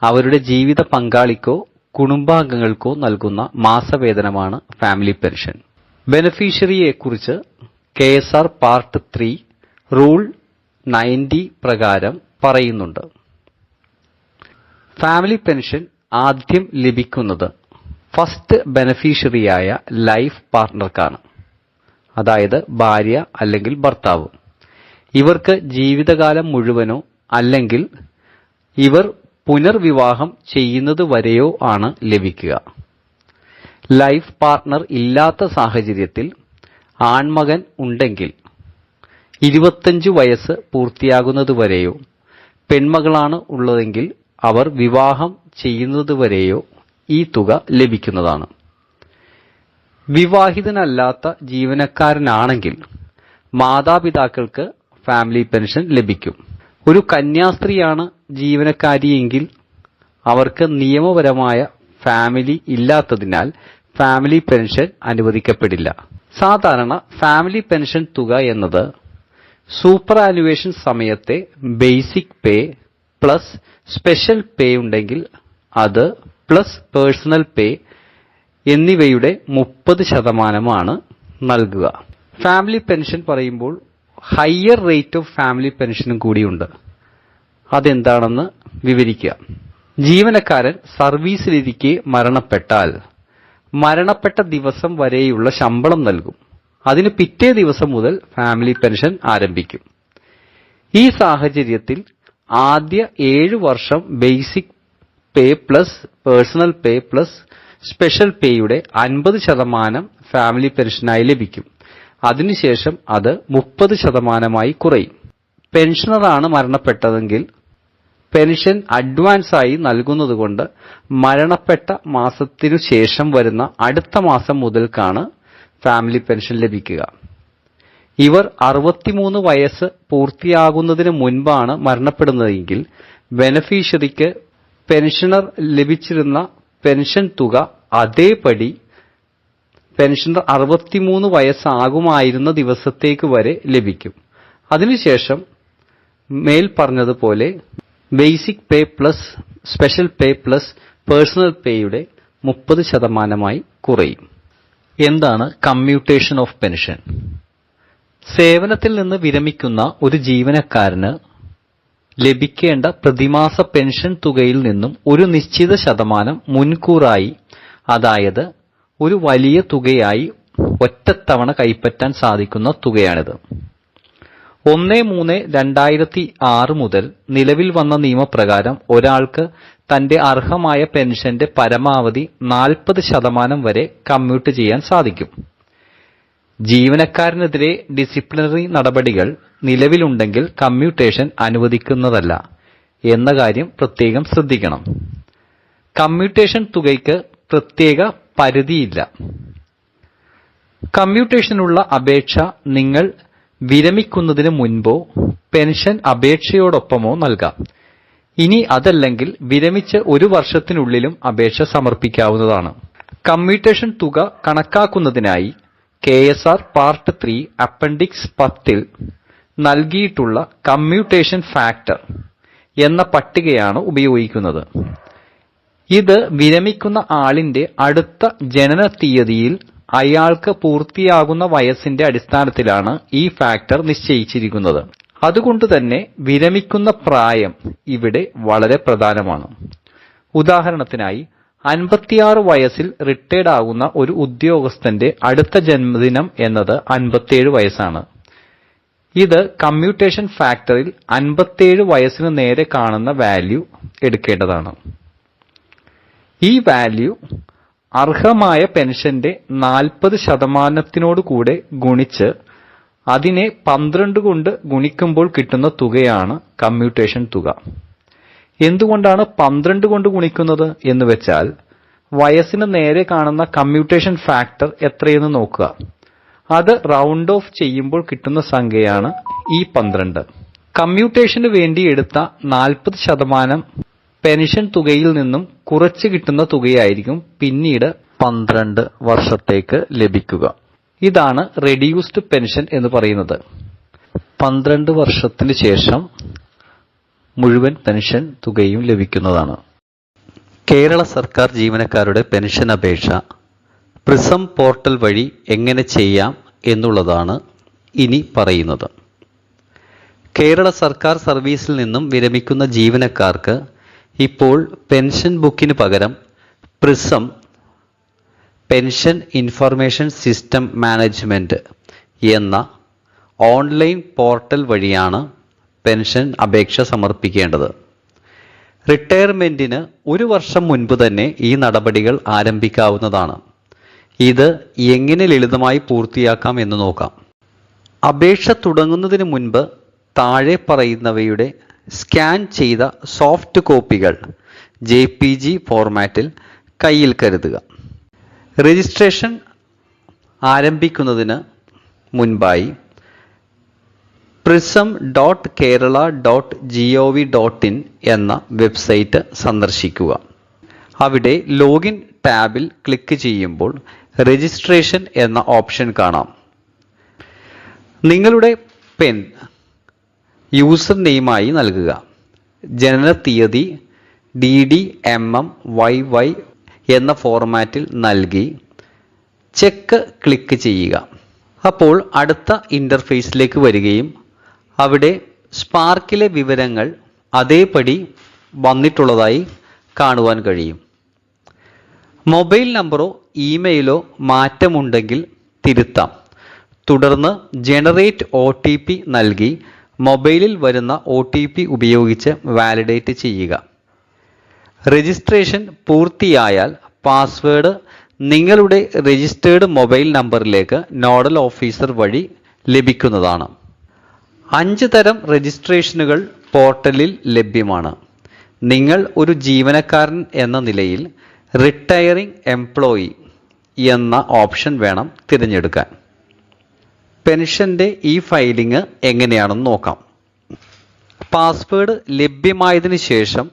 അവരുടെ ജീവിത പങ്കാളിക്കോ കുടുംബാംഗങ്ങൾക്കോ നൽകുന്ന മാസവേതനമാണ് ഫാമിലി പെൻഷൻ. ബെനഫിഷ്യറിയെക്കുറിച്ച് KSR പാർട്ട് 3 റൂൾ 90 പ്രകാരം പറയുന്നുണ്ട്. ഫാമിലി പെൻഷൻ ആദ്യം ലഭിക്കുന്നത് ഫസ്റ്റ് ബെനഫിഷ്യറിയായ ലൈഫ് പാർട്ട്ണർക്കാണ്. അതായത് ഭാര്യ അല്ലെങ്കിൽ ഭർത്താവ്. ഇവർക്ക് ജീവിതകാലം മുഴുവനോ അല്ലെങ്കിൽ ഇവർ പുനർവിവാഹം ചെയ്യുന്നത് വരെയോ ആണ് ലഭിക്കുക. ലൈഫ് പാർട്ട്ണർ ഇല്ലാത്ത സാഹചര്യത്തിൽ ആൺമകൻ ഉണ്ടെങ്കിൽ 25 വയസ്സ് പൂർത്തിയാകുന്നതുവരെയോ പെൺമകളാണ് ഉള്ളതെങ്കിൽ അവർ വിവാഹം ചെയ്യുന്നതുവരെയോ ഈ തുക ലഭിക്കുന്നതാണ്. വിവാഹിതനല്ലാത്ത ജീവനക്കാരനാണെങ്കിൽ മാതാപിതാക്കൾക്ക് ഫാമിലി പെൻഷൻ ലഭിക്കും. ഒരു കന്യാസ്ത്രീയാണ് ജീവനക്കാരിയെങ്കിൽ അവർക്ക് നിയമപരമായ ഫാമിലി ഇല്ലാത്തതിനാൽ ഫാമിലി പെൻഷൻ അനുവദിക്കപ്പെടില്ല. സാധാരണ ഫാമിലി പെൻഷൻ തുക എന്നത് സൂപ്പറാനുവേഷൻ സമയത്തെ ബേസിക് പേ പ്ലസ് സ്പെഷ്യൽ പേ ഉണ്ടെങ്കിൽ അത് പ്ലസ് പേഴ്സണൽ പേ എന്നിവയുടെ 30% നൽകുക. ഫാമിലി പെൻഷൻ പറയുമ്പോൾ ഹയർ റേറ്റ് ഓഫ് ഫാമിലി പെൻഷനും കൂടിയുണ്ട്. അതെന്താണെന്ന് വിവരിക്കുക. ജീവനക്കാരൻ സർവീസിലിരിക്കെ മരണപ്പെട്ടാൽ മരണപ്പെട്ട ദിവസം വരെയുള്ള ശമ്പളം നൽകും. അതിന് പിറ്റേ ദിവസം മുതൽ ഫാമിലി പെൻഷൻ ആരംഭിക്കും. ഈ സാഹചര്യത്തിൽ ആദ്യ 7 വർഷം basic pay plus personal pay plus special പേയുടെ 50% ഫാമിലി പെൻഷനായി ലഭിക്കും. അതിനുശേഷം അത് 30% കുറയും. പെൻഷനറാണ് മരണപ്പെട്ടതെങ്കിൽ പെൻഷൻ അഡ്വാൻസായി നൽകുന്നതുകൊണ്ട് മരണപ്പെട്ട മാസത്തിനു ശേഷം വരുന്ന അടുത്ത മാസം മുതൽക്കാണ് ഫാമിലി പെൻഷൻ ലഭിക്കുക. ഇവർ 63 വയസ്സ് പൂർത്തിയാകുന്നതിന് മുൻപാണ് മരണപ്പെടുന്നതെങ്കിൽ ബെനഫിഷ്യറിക്ക് പെൻഷനർ ലഭിച്ചിരുന്ന പെൻഷൻ തുക അതേപടി പെൻഷനർ 63 വയസ്സാകുമായിരുന്ന ദിവസത്തേക്ക് വരെ ലഭിക്കും. അതിനുശേഷം മേൽ പറഞ്ഞതുപോലെ basic pay plus special pay plus personal പേയുടെ 30% കുറയും. എന്താണ് കമ്മ്യൂട്ടേഷൻ ഓഫ് പെൻഷൻ? സേവനത്തിൽ നിന്ന് വിരമിക്കുന്ന ഒരു ജീവനക്കാരന് ലഭിക്കേണ്ട പ്രതിമാസ പെൻഷൻ തുകയിൽ നിന്നും ഒരു നിശ്ചിത ശതമാനം മുൻകൂറായി, അതായത് ഒരു വലിയ തുകയായി ഒറ്റത്തവണ കൈപ്പറ്റാൻ സാധിക്കുന്ന തുകയാണിത്. 1/3/2006 മുതൽ നിലവിൽ വന്ന നിയമപ്രകാരം ഒരാൾക്ക് തന്റെ അർഹമായ പെൻഷന്റെ പരമാവധി 40% വരെ കമ്മ്യൂട്ട് ചെയ്യാൻ സാധിക്കും. ജീവനക്കാരനെതിരെ ഡിസിപ്ലിനറി നടപടികൾ നിലവിലുണ്ടെങ്കിൽ കമ്മ്യൂട്ടേഷൻ അനുവദിക്കുന്നതല്ല എന്ന കാര്യം പ്രത്യേകം ശ്രദ്ധിക്കണം. കമ്മ്യൂട്ടേഷൻ തുകയ്ക്ക് പ്രത്യേക പരിധിയില്ല. കമ്മ്യൂട്ടേഷനുള്ള അപേക്ഷ നിങ്ങൾ വിരമിക്കുന്നതിന് മുൻപോ പെൻഷൻ അപേക്ഷയോടൊപ്പമോ നൽകാം. ഇനി അതല്ലെങ്കിൽ വിരമിച്ച് 1 വർഷത്തിനുള്ളിലും അപേക്ഷ സമർപ്പിക്കാവുന്നതാണ്. കമ്മ്യൂട്ടേഷൻ തുക കണക്കാക്കുന്നതിനായി KSR പാർട്ട് 3 അപ്പൻഡിക്സ് 10 നൽകിയിട്ടുള്ള കമ്മ്യൂട്ടേഷൻ ഫാക്ടർ എന്ന പട്ടികയാണ് ഉപയോഗിക്കുന്നത്. ഇത് വിരമിക്കുന്ന ആളിന്റെ അടുത്ത ജനന തീയതിയിൽ അയാൾക്ക് പൂർത്തിയാകുന്ന വയസ്സിന്റെ അടിസ്ഥാനത്തിലാണ് ഈ ഫാക്ടർ നിശ്ചയിച്ചിരിക്കുന്നത്. അതുകൊണ്ട് തന്നെ വിരമിക്കുന്ന പ്രായം ഇവിടെ വളരെ പ്രധാനമാണ്. ഉദാഹരണത്തിനായി 56 വയസ്സിൽ റിട്ടയർഡ് ആകുന്ന ഒരു ഉദ്യോഗസ്ഥന്റെ അടുത്ത ജന്മദിനം എന്നത് 57 വയസ്സാണ്. ഇത് കമ്മ്യൂട്ടേഷൻ ഫാക്ടറിൽ 57 വയസ്സിന് നേരെ കാണുന്ന വാല്യൂ എടുക്കേണ്ടതാണ്. ഈ വാല്യൂ അർഹമായ പെൻഷന്റെ 40% കൂടെ ഗുണിച്ച് അതിനെ 12 കൊണ്ട് ഗുണിക്കുമ്പോൾ കിട്ടുന്ന തുകയാണ് കമ്മ്യൂട്ടേഷൻ തുക. എന്തുകൊണ്ടാണ് 12 കൊണ്ട് ഗുണിക്കുന്നത് എന്ന് വെച്ചാൽ വയസ്സിന് നേരെ കാണുന്ന കമ്മ്യൂട്ടേഷൻ ഫാക്ടർ എത്രയെന്ന് നോക്കുക. അത് റൗണ്ട് ഓഫ് ചെയ്യുമ്പോൾ കിട്ടുന്ന സംഖ്യയാണ് ഈ 12. കമ്മ്യൂട്ടേഷന് വേണ്ടി എടുത്ത 40% പെൻഷൻ തുകയിൽ നിന്നും കുറച്ച് കിട്ടുന്ന തുകയായിരിക്കും പിന്നീട് 12 വർഷത്തേക്ക് ലഭിക്കുക. ഇതാണ് റെഡ്യൂസ്ഡ് പെൻഷൻ എന്ന് പറയുന്നത്. 12 വർഷത്തിന് ശേഷം മുഴുവൻ പെൻഷൻ തുകയും ലഭിക്കുന്നതാണ്. കേരള സർക്കാർ ജീവനക്കാരുടെ പെൻഷൻ അപേക്ഷ പ്രിസം പോർട്ടൽ വഴി എങ്ങനെ ചെയ്യാം എന്നുള്ളതാണ് ഇനി പറയുന്നത്. കേരള സർക്കാർ സർവീസിൽ നിന്നും വിരമിക്കുന്ന ജീവനക്കാർക്ക് ഇപ്പോൾ പെൻഷൻ ബുക്കിന് പകരം prism pension information system management എന്ന ഓൺലൈൻ പോർട്ടൽ വഴിയാണ് പെൻഷൻ അപേക്ഷ സമർപ്പിക്കേണ്ടത്. റിട്ടയർമെന്റിന് 1 വർഷം മുൻപ് തന്നെ ഈ നടപടികൾ ആരംഭിക്കാവുന്നതാണ്. ഇത് എങ്ങനെ ലളിതമായി പൂർത്തിയാക്കാം എന്ന് നോക്കാം. അപേക്ഷ തുടങ്ങുന്നതിന് മുൻപ് താഴെ പറയുന്നവയുടെ സ്കാൻ ചെയ്ത സോഫ്റ്റ് കോപ്പികൾ JPG ഫോർമാറ്റിൽ കയ്യിൽ കരുതുക. രജിസ്ട്രേഷൻ ആരംഭിക്കുന്നതിന് മുൻപായി prism.kerala.gov.in എന്ന വെബ്സൈറ്റ് സന്ദർശിക്കുക. അവിടെ ലോഗിൻ ടാബിൽ ക്ലിക്ക് ചെയ്യുമ്പോൾ രജിസ്ട്രേഷൻ എന്ന ഓപ്ഷൻ കാണാം. നിങ്ങളുടെ പെൻ യൂസർ നെയിമായി നൽകുക. ജനനത്തീയതി DDMMYY എന്ന ഫോർമാറ്റിൽ നൽകി ചെക്ക് ക്ലിക്ക് ചെയ്യുക. അപ്പോൾ അടുത്ത ഇന്റർഫേസിലേക്ക് വരികയും അവിടെ സ്പാർക്കിലെ വിവരങ്ങൾ അതേപടി വന്നിട്ടുള്ളതായി കാണുവാൻ കഴിയും. മൊബൈൽ നമ്പറോ ഇമെയിലോ മാറ്റമുണ്ടെങ്കിൽ തിരുത്താം. തുടർന്ന് ജനറേറ്റ് OTP നൽകി മൊബൈലിൽ വരുന്ന OTP ഉപയോഗിച്ച് വാലിഡേറ്റ് ചെയ്യുക. രജിസ്ട്രേഷൻ പൂർത്തിയായാൽ പാസ്വേഡ് നിങ്ങളുടെ രജിസ്റ്റേർഡ് മൊബൈൽ നമ്പറിലേക്ക് നോഡൽ ഓഫീസർ വഴി ലഭിക്കുന്നതാണ്. 5 തരം രജിസ്ട്രേഷനുകൾ പോർട്ടലിൽ ലഭ്യമാണ്. നിങ്ങൾ ഒരു ജീവനക്കാരൻ എന്ന നിലയിൽ റിട്ടയറിംഗ് എംപ്ലോയി എന്ന ഓപ്ഷൻ വേണം തിരഞ്ഞെടുക്കാൻ. പെൻഷന്റെ ഈ ഫയലിംഗ് എങ്ങനെയാണെന്ന് നോക്കാം. പാസ്വേഡ് ലഭ്യമായതിനു ശേഷം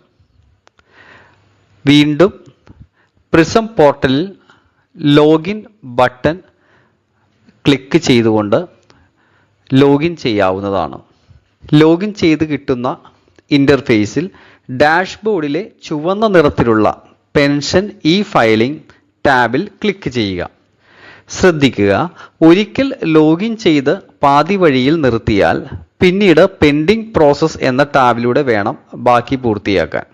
വീണ്ടും പ്രിസം പോർട്ടലിൽ ലോഗിൻ ബട്ടൺ ക്ലിക്ക് ചെയ്തുകൊണ്ട് ലോഗിൻ ചെയ്യാവുന്നതാണ്. ലോഗിൻ ചെയ്ത് കിട്ടുന്ന ഇന്റർഫേസിൽ ഡാഷ്ബോർഡിലെ ചുവന്ന നിറത്തിലുള്ള പെൻഷൻ ഇ ഫയലിംഗ് ടാബിൽ ക്ലിക്ക് ചെയ്യുക. ശ്രദ്ധിക്കുക, ഒരിക്കൽ ലോഗിൻ ചെയ്ത് പാതി വഴിയിൽ നിർത്തിയാൽ പിന്നീട് പെൻഡിംഗ് പ്രോസസ് എന്ന ടാബിലൂടെ വേണം ബാക്കി പൂർത്തിയാക്കാൻ.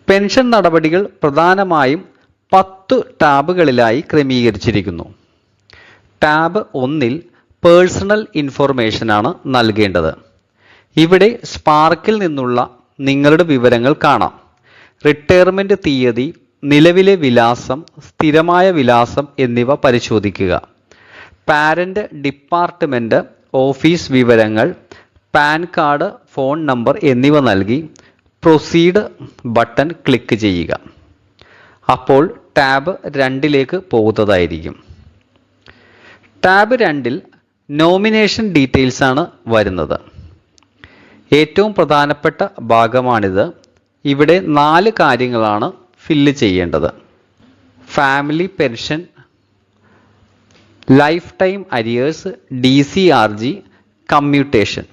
പെൻഷൻ നടപടികൾ പ്രധാനമായും 10 ടാബുകളിലായി ക്രമീകരിച്ചിരിക്കുന്നു. ടാബ് 1 പേഴ്സണൽ ഇൻഫർമേഷൻ ആണ് നൽകേണ്ടത്. ഇവിടെ സ്പാർക്കിൽ നിന്നുള്ള നിങ്ങളുടെ വിവരങ്ങൾ കാണാം. റിട്ടയർമെന്റ് തീയതി, നിലവിലെ വിലാസം, സ്ഥിരമായ വിലാസം എന്നിവ പരിശോധിക്കുക. പാരന്റ് ഡിപ്പാർട്ട്മെന്റ് ഓഫീസ് വിവരങ്ങൾ, പാൻ കാർഡ്, ഫോൺ നമ്പർ എന്നിവ നൽകി പ്രൊസീഡ് ബട്ടൺ ക്ലിക്ക് ചെയ്യുക. അപ്പോൾ ടാബ് 2 പോകുന്നതായിരിക്കും. ടാബ് 2 നോമിനേഷൻ ഡീറ്റെയിൽസ് ആണ് വരുന്നത്. ഏറ്റവും പ്രധാനപ്പെട്ട ഭാഗമാണിത്. ഇവിടെ 4 കാര്യങ്ങളാണ് ഫില്ല് ചെയ്യേണ്ടത്. Family pension, life time arrears, DCRG, commutation.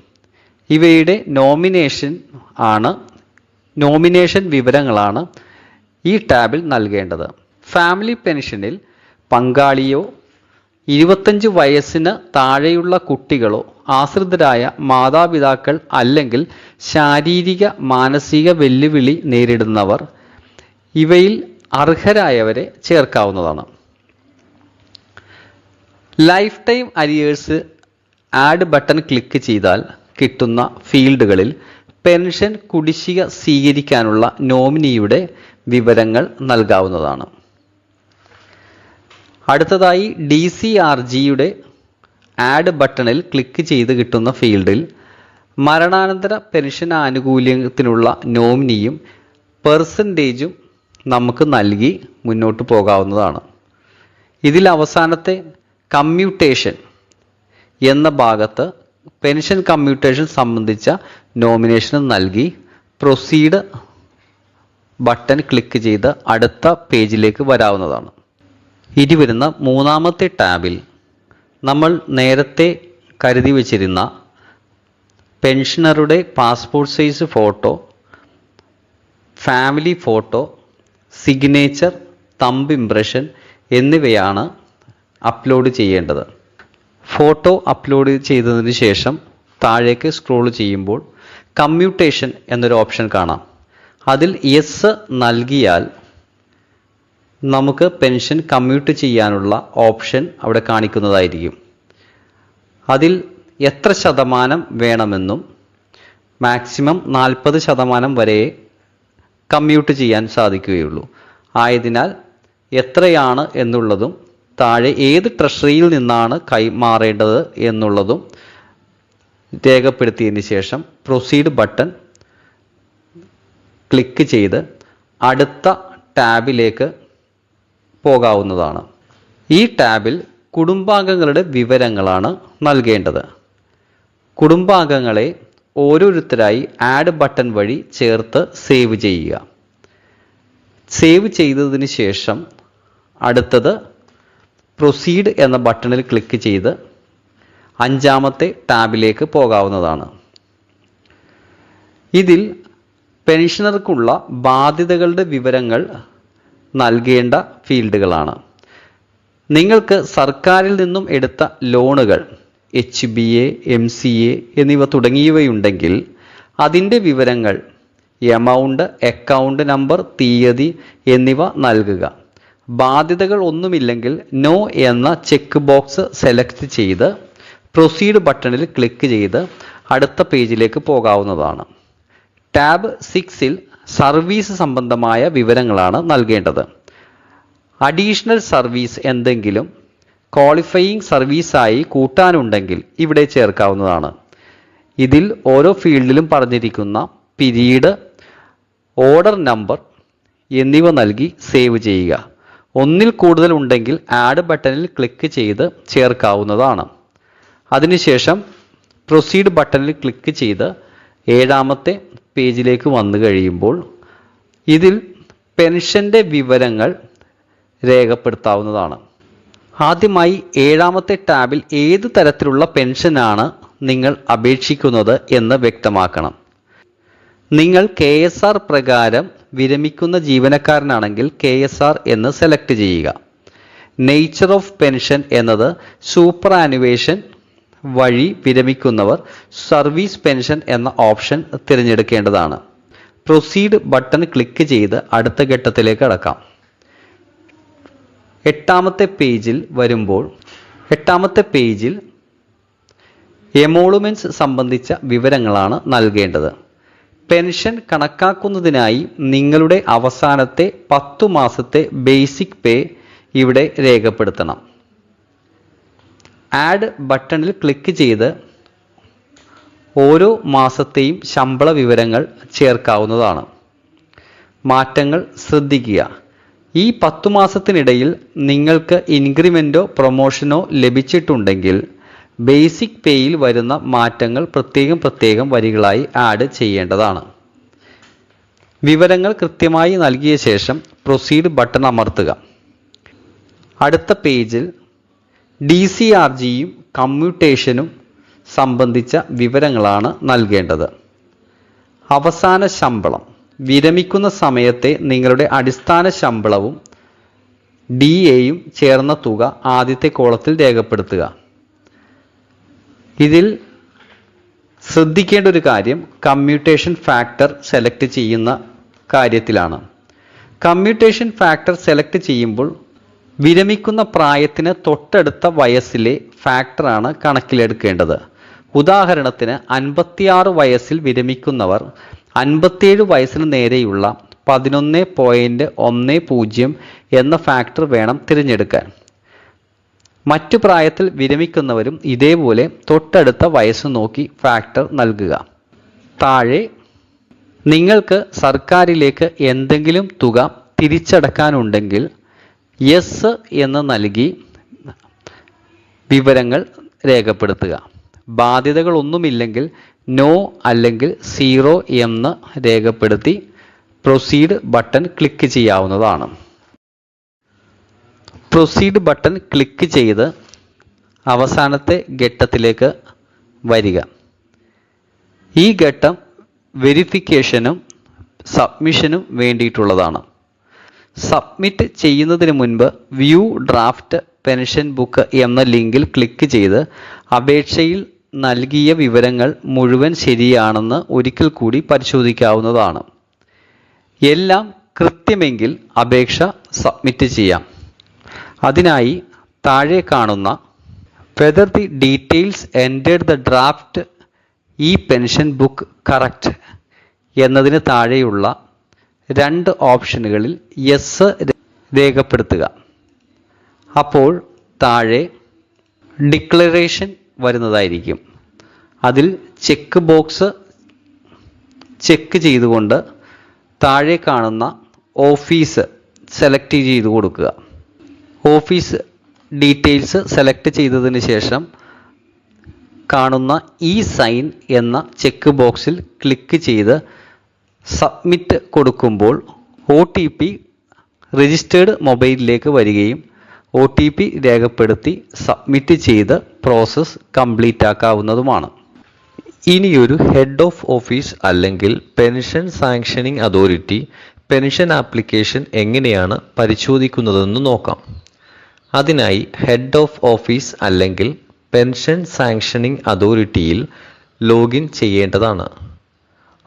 ഇവയുടെ നോമിനേഷൻ വിവരങ്ങളാണ് ഈ ടാബിൽ നൽകേണ്ടത്. ഫാമിലി പെൻഷനിൽ പങ്കാളിയോ 25 വയസ്സിന് താഴെയുള്ള കുട്ടികളോ ആശ്രിതരായ മാതാപിതാക്കൾ അല്ലെങ്കിൽ ശാരീരിക മാനസിക വെല്ലുവിളി നേരിടുന്നവർ ഇവയിൽ അർഹരായവരെ ചേർക്കാവുന്നതാണ്. Life time arrears add button click ചെയ്താൽ കിട്ടുന്ന ഫീൽഡുകളിൽ പെൻഷൻ കുടിശ്ശിക സ്വീകരിക്കാനുള്ള നോമിനിയുടെ വിവരങ്ങൾ നൽകാവുന്നതാണ്. അടുത്തതായി DCRGയുടെ ആഡ് ബട്ടണിൽ ക്ലിക്ക് ചെയ്ത് കിട്ടുന്ന ഫീൽഡിൽ മരണാനന്തര പെൻഷൻ ആനുകൂല്യത്തിനുള്ള നോമിനിയും പെർസെൻറ്റേജും നമുക്ക് നൽകി മുന്നോട്ട് പോകാവുന്നതാണ്. ഇതിൽ അവസാനത്തെ കമ്മ്യൂട്ടേഷൻ എന്ന ഭാഗത്ത് പെൻഷൻ കമ്മ്യൂട്ടേഷൻ സംബന്ധിച്ച നോമിനേഷൻ നൽകി പ്രൊസീഡ് ബട്ടൺ ക്ലിക്ക് ചെയ്ത് അടുത്ത പേജിലേക്ക് വരാവുന്നതാണ്. ഇനി വരുന്ന മൂന്നാമത്തെ ടാബിൽ നമ്മൾ നേരത്തെ കരുതി വച്ചിരുന്ന പെൻഷനറുടെ passport size photo, family photo, signature, thumb impression എന്നിവയാണ് അപ്ലോഡ് ചെയ്യേണ്ടത്. ഫോട്ടോ അപ്ലോഡ് ചെയ്തതിന് ശേഷം താഴേക്ക് സ്ക്രോൾ ചെയ്യുമ്പോൾ കമ്മ്യൂട്ടേഷൻ എന്നൊരു ഓപ്ഷൻ കാണാം. അതിൽ യെസ് നൽകിയാൽ നമുക്ക് പെൻഷൻ കമ്മ്യൂട്ട് ചെയ്യാനുള്ള ഓപ്ഷൻ അവിടെ കാണിക്കുന്നതായിരിക്കും. അതിൽ എത്ര ശതമാനം വേണമെന്നും മാക്സിമം 40% വരെ കമ്മ്യൂട്ട് ചെയ്യാൻ സാധിക്കുകയുള്ളൂ. ആയതിനാൽ എത്രയാണ് എന്നുള്ളതും താഴെ ഏത് ട്രഷറിയിൽ നിന്നാണ് കൈമാറേണ്ടത് എന്നുള്ളതും രേഖപ്പെടുത്തിയതിന് ശേഷം പ്രൊസീഡ് ബട്ടൺ ക്ലിക്ക് ചെയ്ത് അടുത്ത ടാബിലേക്ക് പോകാവുന്നതാണ്. ഈ ടാബിൽ കുടുംബാംഗങ്ങളുടെ വിവരങ്ങളാണ് നൽകേണ്ടത്. കുടുംബാംഗങ്ങളെ ഓരോരുത്തരായി ആഡ് ബട്ടൺ വഴി ചേർത്ത് സേവ് ചെയ്യുക. സേവ് ചെയ്തതിന് ശേഷം അടുത്തത് പ്രൊസീഡ് എന്ന ബട്ടണിൽ ക്ലിക്ക് ചെയ്ത് അഞ്ചാമത്തെ ടാബിലേക്ക് പോകാവുന്നതാണ്. ഇതിൽ പെൻഷനർക്കുള്ള ബാധ്യതകളുടെ വിവരങ്ങൾ നൽകേണ്ട ഫീൽഡുകളാണ്. നിങ്ങൾക്ക് സർക്കാരിൽ നിന്നും എടുത്ത ലോണുകൾ HBA, MCA എന്നിവ തുടങ്ങിയവയുണ്ടെങ്കിൽ അതിൻ്റെ വിവരങ്ങൾ, എമൗണ്ട്, അക്കൗണ്ട് നമ്പർ, തീയതി എന്നിവ നൽകുക. ബാധ്യതകൾ ഒന്നുമില്ലെങ്കിൽ നോ എന്ന ചെക്ക് ബോക്സ് സെലക്ട് ചെയ്ത് പ്രൊസീഡ് ബട്ടണിൽ ക്ലിക്ക് ചെയ്ത് അടുത്ത പേജിലേക്ക് പോകാവുന്നതാണ്. ടാബ് 6ൽ സർവീസ് സംബന്ധമായ വിവരങ്ങളാണ് നൽകേണ്ടത്. അഡീഷണൽ സർവീസ് എന്തെങ്കിലും ക്വാളിഫയിങ് സർവീസായി കൂട്ടാനുണ്ടെങ്കിൽ ഇവിടെ ചേർക്കാവുന്നതാണ്. ഇതിൽ ഓരോ ഫീൽഡിലും പറഞ്ഞിരിക്കുന്ന പീരീഡ്, ഓർഡർ നമ്പർ എന്നിവ നൽകി സേവ് ചെയ്യുക. ഒന്നിൽ കൂടുതൽ ഉണ്ടെങ്കിൽ ആഡ് ബട്ടണിൽ ക്ലിക്ക് ചെയ്ത് ചേർക്കാവുന്നതാണ്. അതിനുശേഷം പ്രൊസീഡ് ബട്ടണിൽ ക്ലിക്ക് ചെയ്ത് ഏഴാമത്തെ പേജിലേക്ക് വന്നു കഴിയുമ്പോൾ ഇതിൽ പെൻഷൻ്റെ വിവരങ്ങൾ രേഖപ്പെടുത്താവുന്നതാണ്. ആദ്യമായി ഏഴാമത്തെ ടാബിൽ ഏത് തരത്തിലുള്ള പെൻഷനാണ് നിങ്ങൾ അപേക്ഷിക്കുന്നത് എന്ന് വ്യക്തമാക്കണം. നിങ്ങൾ KSR പ്രകാരം വിരമിക്കുന്ന ജീവനക്കാരനാണെങ്കിൽ KSR എന്ന് സെലക്ട് ചെയ്യുക. നേച്ചർ ഓഫ് പെൻഷൻ എന്നത് സൂപ്പർ ആനുവേഷൻ വഴി വിരമിക്കുന്നവർ സർവീസ് പെൻഷൻ എന്ന ഓപ്ഷൻ തിരഞ്ഞെടുക്കേണ്ടതാണ്. പ്രൊസീഡ് ബട്ടൺ ക്ലിക്ക് ചെയ്ത് അടുത്ത ഘട്ടത്തിലേക്ക് കടക്കാം. എട്ടാമത്തെ പേജിൽ വരുമ്പോൾ എട്ടാമത്തെ പേജിൽ എമോളുമെന്റ്സ് സംബന്ധിച്ച വിവരങ്ങളാണ് നൽകേണ്ടത്. പെൻഷൻ കണക്കാക്കുന്നതിനായി നിങ്ങളുടെ അവസാനത്തെ 10 മാസത്തെ ബേസിക് പേ ഇവിടെ രേഖപ്പെടുത്തണം. ആഡ് ബട്ടണിൽ ക്ലിക്ക് ചെയ്ത് ഓരോ മാസത്തെയും ശമ്പള വിവരങ്ങൾ ചേർക്കാവുന്നതാണ്. മാറ്റങ്ങൾ ശ്രദ്ധിക്കുക. ഈ 10 മാസത്തിനിടയിൽ നിങ്ങൾക്ക് ഇൻക്രിമെൻറ്റോ പ്രൊമോഷനോ ലഭിച്ചിട്ടുണ്ടെങ്കിൽ ബേസിക് പേയിൽ വരുന്ന മാറ്റങ്ങൾ പ്രത്യേകം വരികളായി ആഡ് ചെയ്യേണ്ടതാണ്. വിവരങ്ങൾ കൃത്യമായി നൽകിയ ശേഷം പ്രൊസീഡ് ബട്ടൺ അമർത്തുക. അടുത്ത പേജിൽ DCRGയും കമ്മ്യൂട്ടേഷനും സംബന്ധിച്ച വിവരങ്ങളാണ് നൽകേണ്ടത്. അവസാന ശമ്പളം, വിരമിക്കുന്ന സമയത്തെ നിങ്ങളുടെ അടിസ്ഥാന ശമ്പളവും DAയും ചേർന്ന തുക ആദ്യത്തെ കോളത്തിൽ രേഖപ്പെടുത്തുക. ഇതിൽ ശ്രദ്ധിക്കേണ്ട ഒരു കാര്യം കമ്മ്യൂട്ടേഷൻ ഫാക്ടർ സെലക്ട് ചെയ്യുന്ന കാര്യത്തിലാണ്. കമ്മ്യൂട്ടേഷൻ ഫാക്ടർ സെലക്ട് ചെയ്യുമ്പോൾ വിരമിക്കുന്ന പ്രായത്തിന് തൊട്ടടുത്ത വയസ്സിലെ ഫാക്ടറാണ് കണക്കിലെടുക്കേണ്ടത്. ഉദാഹരണത്തിന് 56 വയസ്സിൽ വിരമിക്കുന്നവർ 57 വയസ്സിന് നേരെയുള്ള 11.10 എന്ന ഫാക്ടർ വേണം തിരഞ്ഞെടുക്കാൻ. മറ്റു പ്രായത്തിൽ വിരമിക്കുന്നവരും ഇതേപോലെ തൊട്ടടുത്ത വയസ്സ് നോക്കി ഫാക്ടർ നൽകുക. താഴെ നിങ്ങൾക്ക് സർക്കാരിലേക്ക് എന്തെങ്കിലും തുക തിരിച്ചടക്കാനുണ്ടെങ്കിൽ യെസ് എന്ന് നൽകി വിവരങ്ങൾ രേഖപ്പെടുത്തുക. ബാധ്യതകളൊന്നുമില്ലെങ്കിൽ നോ അല്ലെങ്കിൽ 0 എന്ന് രേഖപ്പെടുത്തി പ്രൊസീഡ് ബട്ടൺ ക്ലിക്ക് ചെയ്യാവുന്നതാണ്. പ്രൊസീഡ് ബട്ടൺ ക്ലിക്ക് ചെയ്ത് അവസാനത്തെ ഘട്ടത്തിലേക്ക് വരിക. ഈ ഘട്ടം വെരിഫിക്കേഷനും സബ്മിഷനും വേണ്ടിയിട്ടുള്ളതാണ്. സബ്മിറ്റ് ചെയ്യുന്നതിന് മുൻപ് വ്യൂ ഡ്രാഫ്റ്റ് പെൻഷൻ ബുക്ക് എന്ന ലിങ്കിൽ ക്ലിക്ക് ചെയ്ത് അപേക്ഷയിൽ നൽകിയ വിവരങ്ങൾ മുഴുവൻ ശരിയാണെന്ന് ഒരിക്കൽ കൂടി പരിശോധിക്കാവുന്നതാണ്. എല്ലാം കൃത്യമെങ്കിൽ അപേക്ഷ സബ്മിറ്റ് ചെയ്യാം. അതിനായി താഴെ കാണുന്ന whether the details entered the draft ഈ പെൻഷൻ ബുക്ക് കറക്റ്റ് എന്നതിന് താഴെയുള്ള 2 ഓപ്ഷനുകളിൽ യെസ് രേഖപ്പെടുത്തുക. അപ്പോൾ താഴെ ഡിക്ലറേഷൻ വരുന്നതായിരിക്കും. അതിൽ ചെക്ക് ബോക്സ് ചെക്ക് ചെയ്തുകൊണ്ട് താഴെ കാണുന്ന ഓഫീസ് സെലക്ട് ചെയ്ത് കൊടുക്കുക. ഓഫീസ് ഡീറ്റെയിൽസ് സെലക്ട് ചെയ്തതിന് ശേഷം കാണുന്ന ഈ സൈൻ എന്ന ചെക്ക് ബോക്സിൽ ക്ലിക്ക് ചെയ്ത് സബ്മിറ്റ് കൊടുക്കുമ്പോൾ OTP രജിസ്റ്റേർഡ് മൊബൈലിലേക്ക് വരികയും OTP രേഖപ്പെടുത്തി സബ്മിറ്റ് ചെയ്ത് പ്രോസസ്സ് കംപ്ലീറ്റ് ആക്കാവുന്നതുമാണ്. ഇനിയൊരു ഹെഡ് ഓഫ് ഓഫീസ് അല്ലെങ്കിൽ pension sanctioning authority pension application എങ്ങനെയാണ് പരിശോധിക്കുന്നതെന്ന് നോക്കാം. അതിനായി ഹെഡ് ഓഫ് ഓഫീസ് അല്ലെങ്കിൽ പെൻഷൻ സാങ്ഷനിങ് അതോറിറ്റിയിൽ ലോഗിൻ ചെയ്യേണ്ടതാണ്.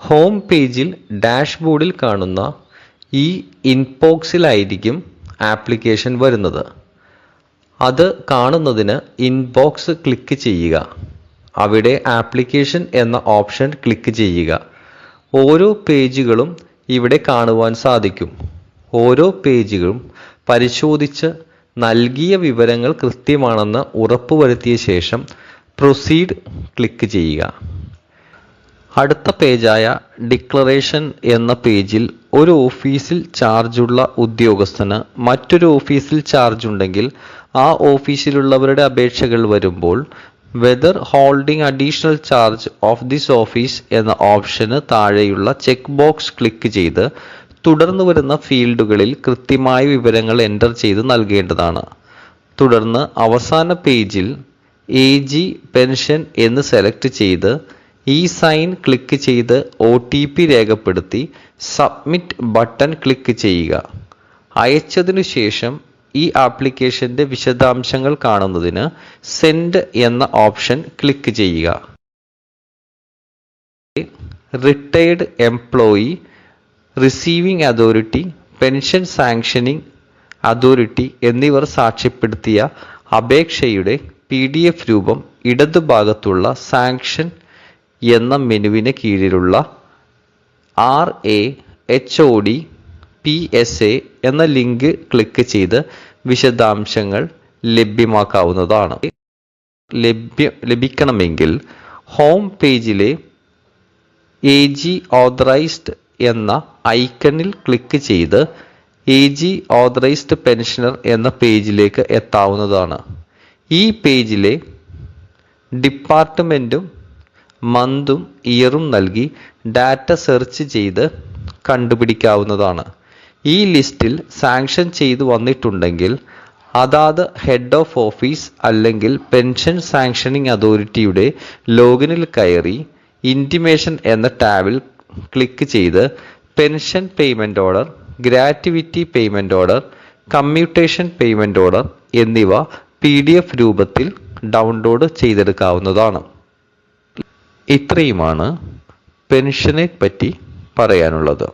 ഹോം പേജിൽ ഡാഷ്ബോർഡിൽ കാണുന്ന ഈ ഇൻബോക്സിലായിരിക്കും ആപ്ലിക്കേഷൻ വരുന്നത്. അത് കാണുന്നതിന് ഇൻബോക്സ് ക്ലിക്ക് ചെയ്യുക. അവിടെ ആപ്ലിക്കേഷൻ എന്ന ഓപ്ഷൻ ക്ലിക്ക് ചെയ്യുക. ഓരോ പേജുകളും ഇവിടെ കാണുവാൻ സാധിക്കും. ഓരോ പേജുകളും പരിശോധിച്ച് നൽകിയ വിവരങ്ങൾ കൃത്യമാണെന്ന് ഉറപ്പുവരുത്തിയ ശേഷം പ്രൊസീഡ് ക്ലിക്ക് ചെയ്യുക. അടുത്ത പേജായ ഡിക്ലറേഷൻ എന്ന പേജിൽ ഒരു ഓഫീസിൽ ചാർജുള്ള ഉദ്യോഗസ്ഥന് മറ്റൊരു ഓഫീസിൽ ചാർജ് ഉണ്ടെങ്കിൽ ആ ഓഫീസിലുള്ളവരുടെ അപേക്ഷകൾ വരുമ്പോൾ whether holding additional charge of this office എന്ന ഓപ്ഷന് താഴെയുള്ള ചെക്ക് ബോക്സ് ക്ലിക്ക് ചെയ്ത് തുടർന്ന് വരുന്ന ഫീൽഡുകളിൽ കൃത്യമായ വിവരങ്ങൾ എൻ്റർ ചെയ്ത് നൽകേണ്ടതാണ്. തുടർന്ന് അവസാന പേജിൽ AG പെൻഷൻ എന്ന് സെലക്ട് ചെയ്ത് ഈ സൈൻ ക്ലിക്ക് ചെയ്ത് OTP രേഖപ്പെടുത്തി സബ്മിറ്റ് ബട്ടൺ ക്ലിക്ക് ചെയ്യുക. അയച്ചതിനു ശേഷം ഈ ആപ്ലിക്കേഷന്റെ വിശദാംശങ്ങൾ കാണുന്നതിന് സെൻഡ് എന്ന ഓപ്ഷൻ ക്ലിക്ക് ചെയ്യുക. Retired employee, receiving authority, pension sanctioning authority എന്നിവർ സാക്ഷ്യപ്പെടുത്തിയ അപേക്ഷയുടെ PDF രൂപം ഇടതുഭാഗത്തുള്ള സാങ്ഷൻ എന്ന മെനുവിന് കീഴിലുള്ള RA HOD PSA എന്ന ലിങ്ക് ക്ലിക്ക് ചെയ്ത് വിശദാംശങ്ങൾ ലഭ്യമാക്കാവുന്നതാണ്. ലഭിക്കണമെങ്കിൽ ഹോം പേജിലെ AG ഓതറൈസ്ഡ് എന്ന ഐക്കണിൽ ക്ലിക്ക് ചെയ്ത് AG ഓതറൈസ്ഡ് പെൻഷനർ എന്ന പേജിലേക്ക് എത്താവുന്നതാണ്. ഈ പേജിലെ ഡിപ്പാർട്ട്മെൻറ്റും മന്തും ഇയറും നൽകി ഡാറ്റ സെർച്ച് ചെയ്ത് കണ്ടുപിടിക്കാവുന്നതാണ്. ഈ ലിസ്റ്റിൽ സാങ്ഷൻ ചെയ്തു വന്നിട്ടുണ്ടെങ്കിൽ അതാത് ഹെഡ് ഓഫ് ഓഫീസ് അല്ലെങ്കിൽ പെൻഷൻ സാങ്ഷനിങ് അതോറിറ്റിയുടെ ലോഗിനിൽ കയറി ഇൻറ്റിമേഷൻ എന്ന ടാബിൽ ക്ലിക്ക് ചെയ്ത് pension payment order, gratuity payment order, commutation payment order എന്നിവ PDF രൂപത്തിൽ ഡൗൺലോഡ് ചെയ്തെടുക്കാവുന്നതാണ്. ഇത്രയുമാണ് പെൻഷനെ പറ്റി പറയാനുള്ളത്.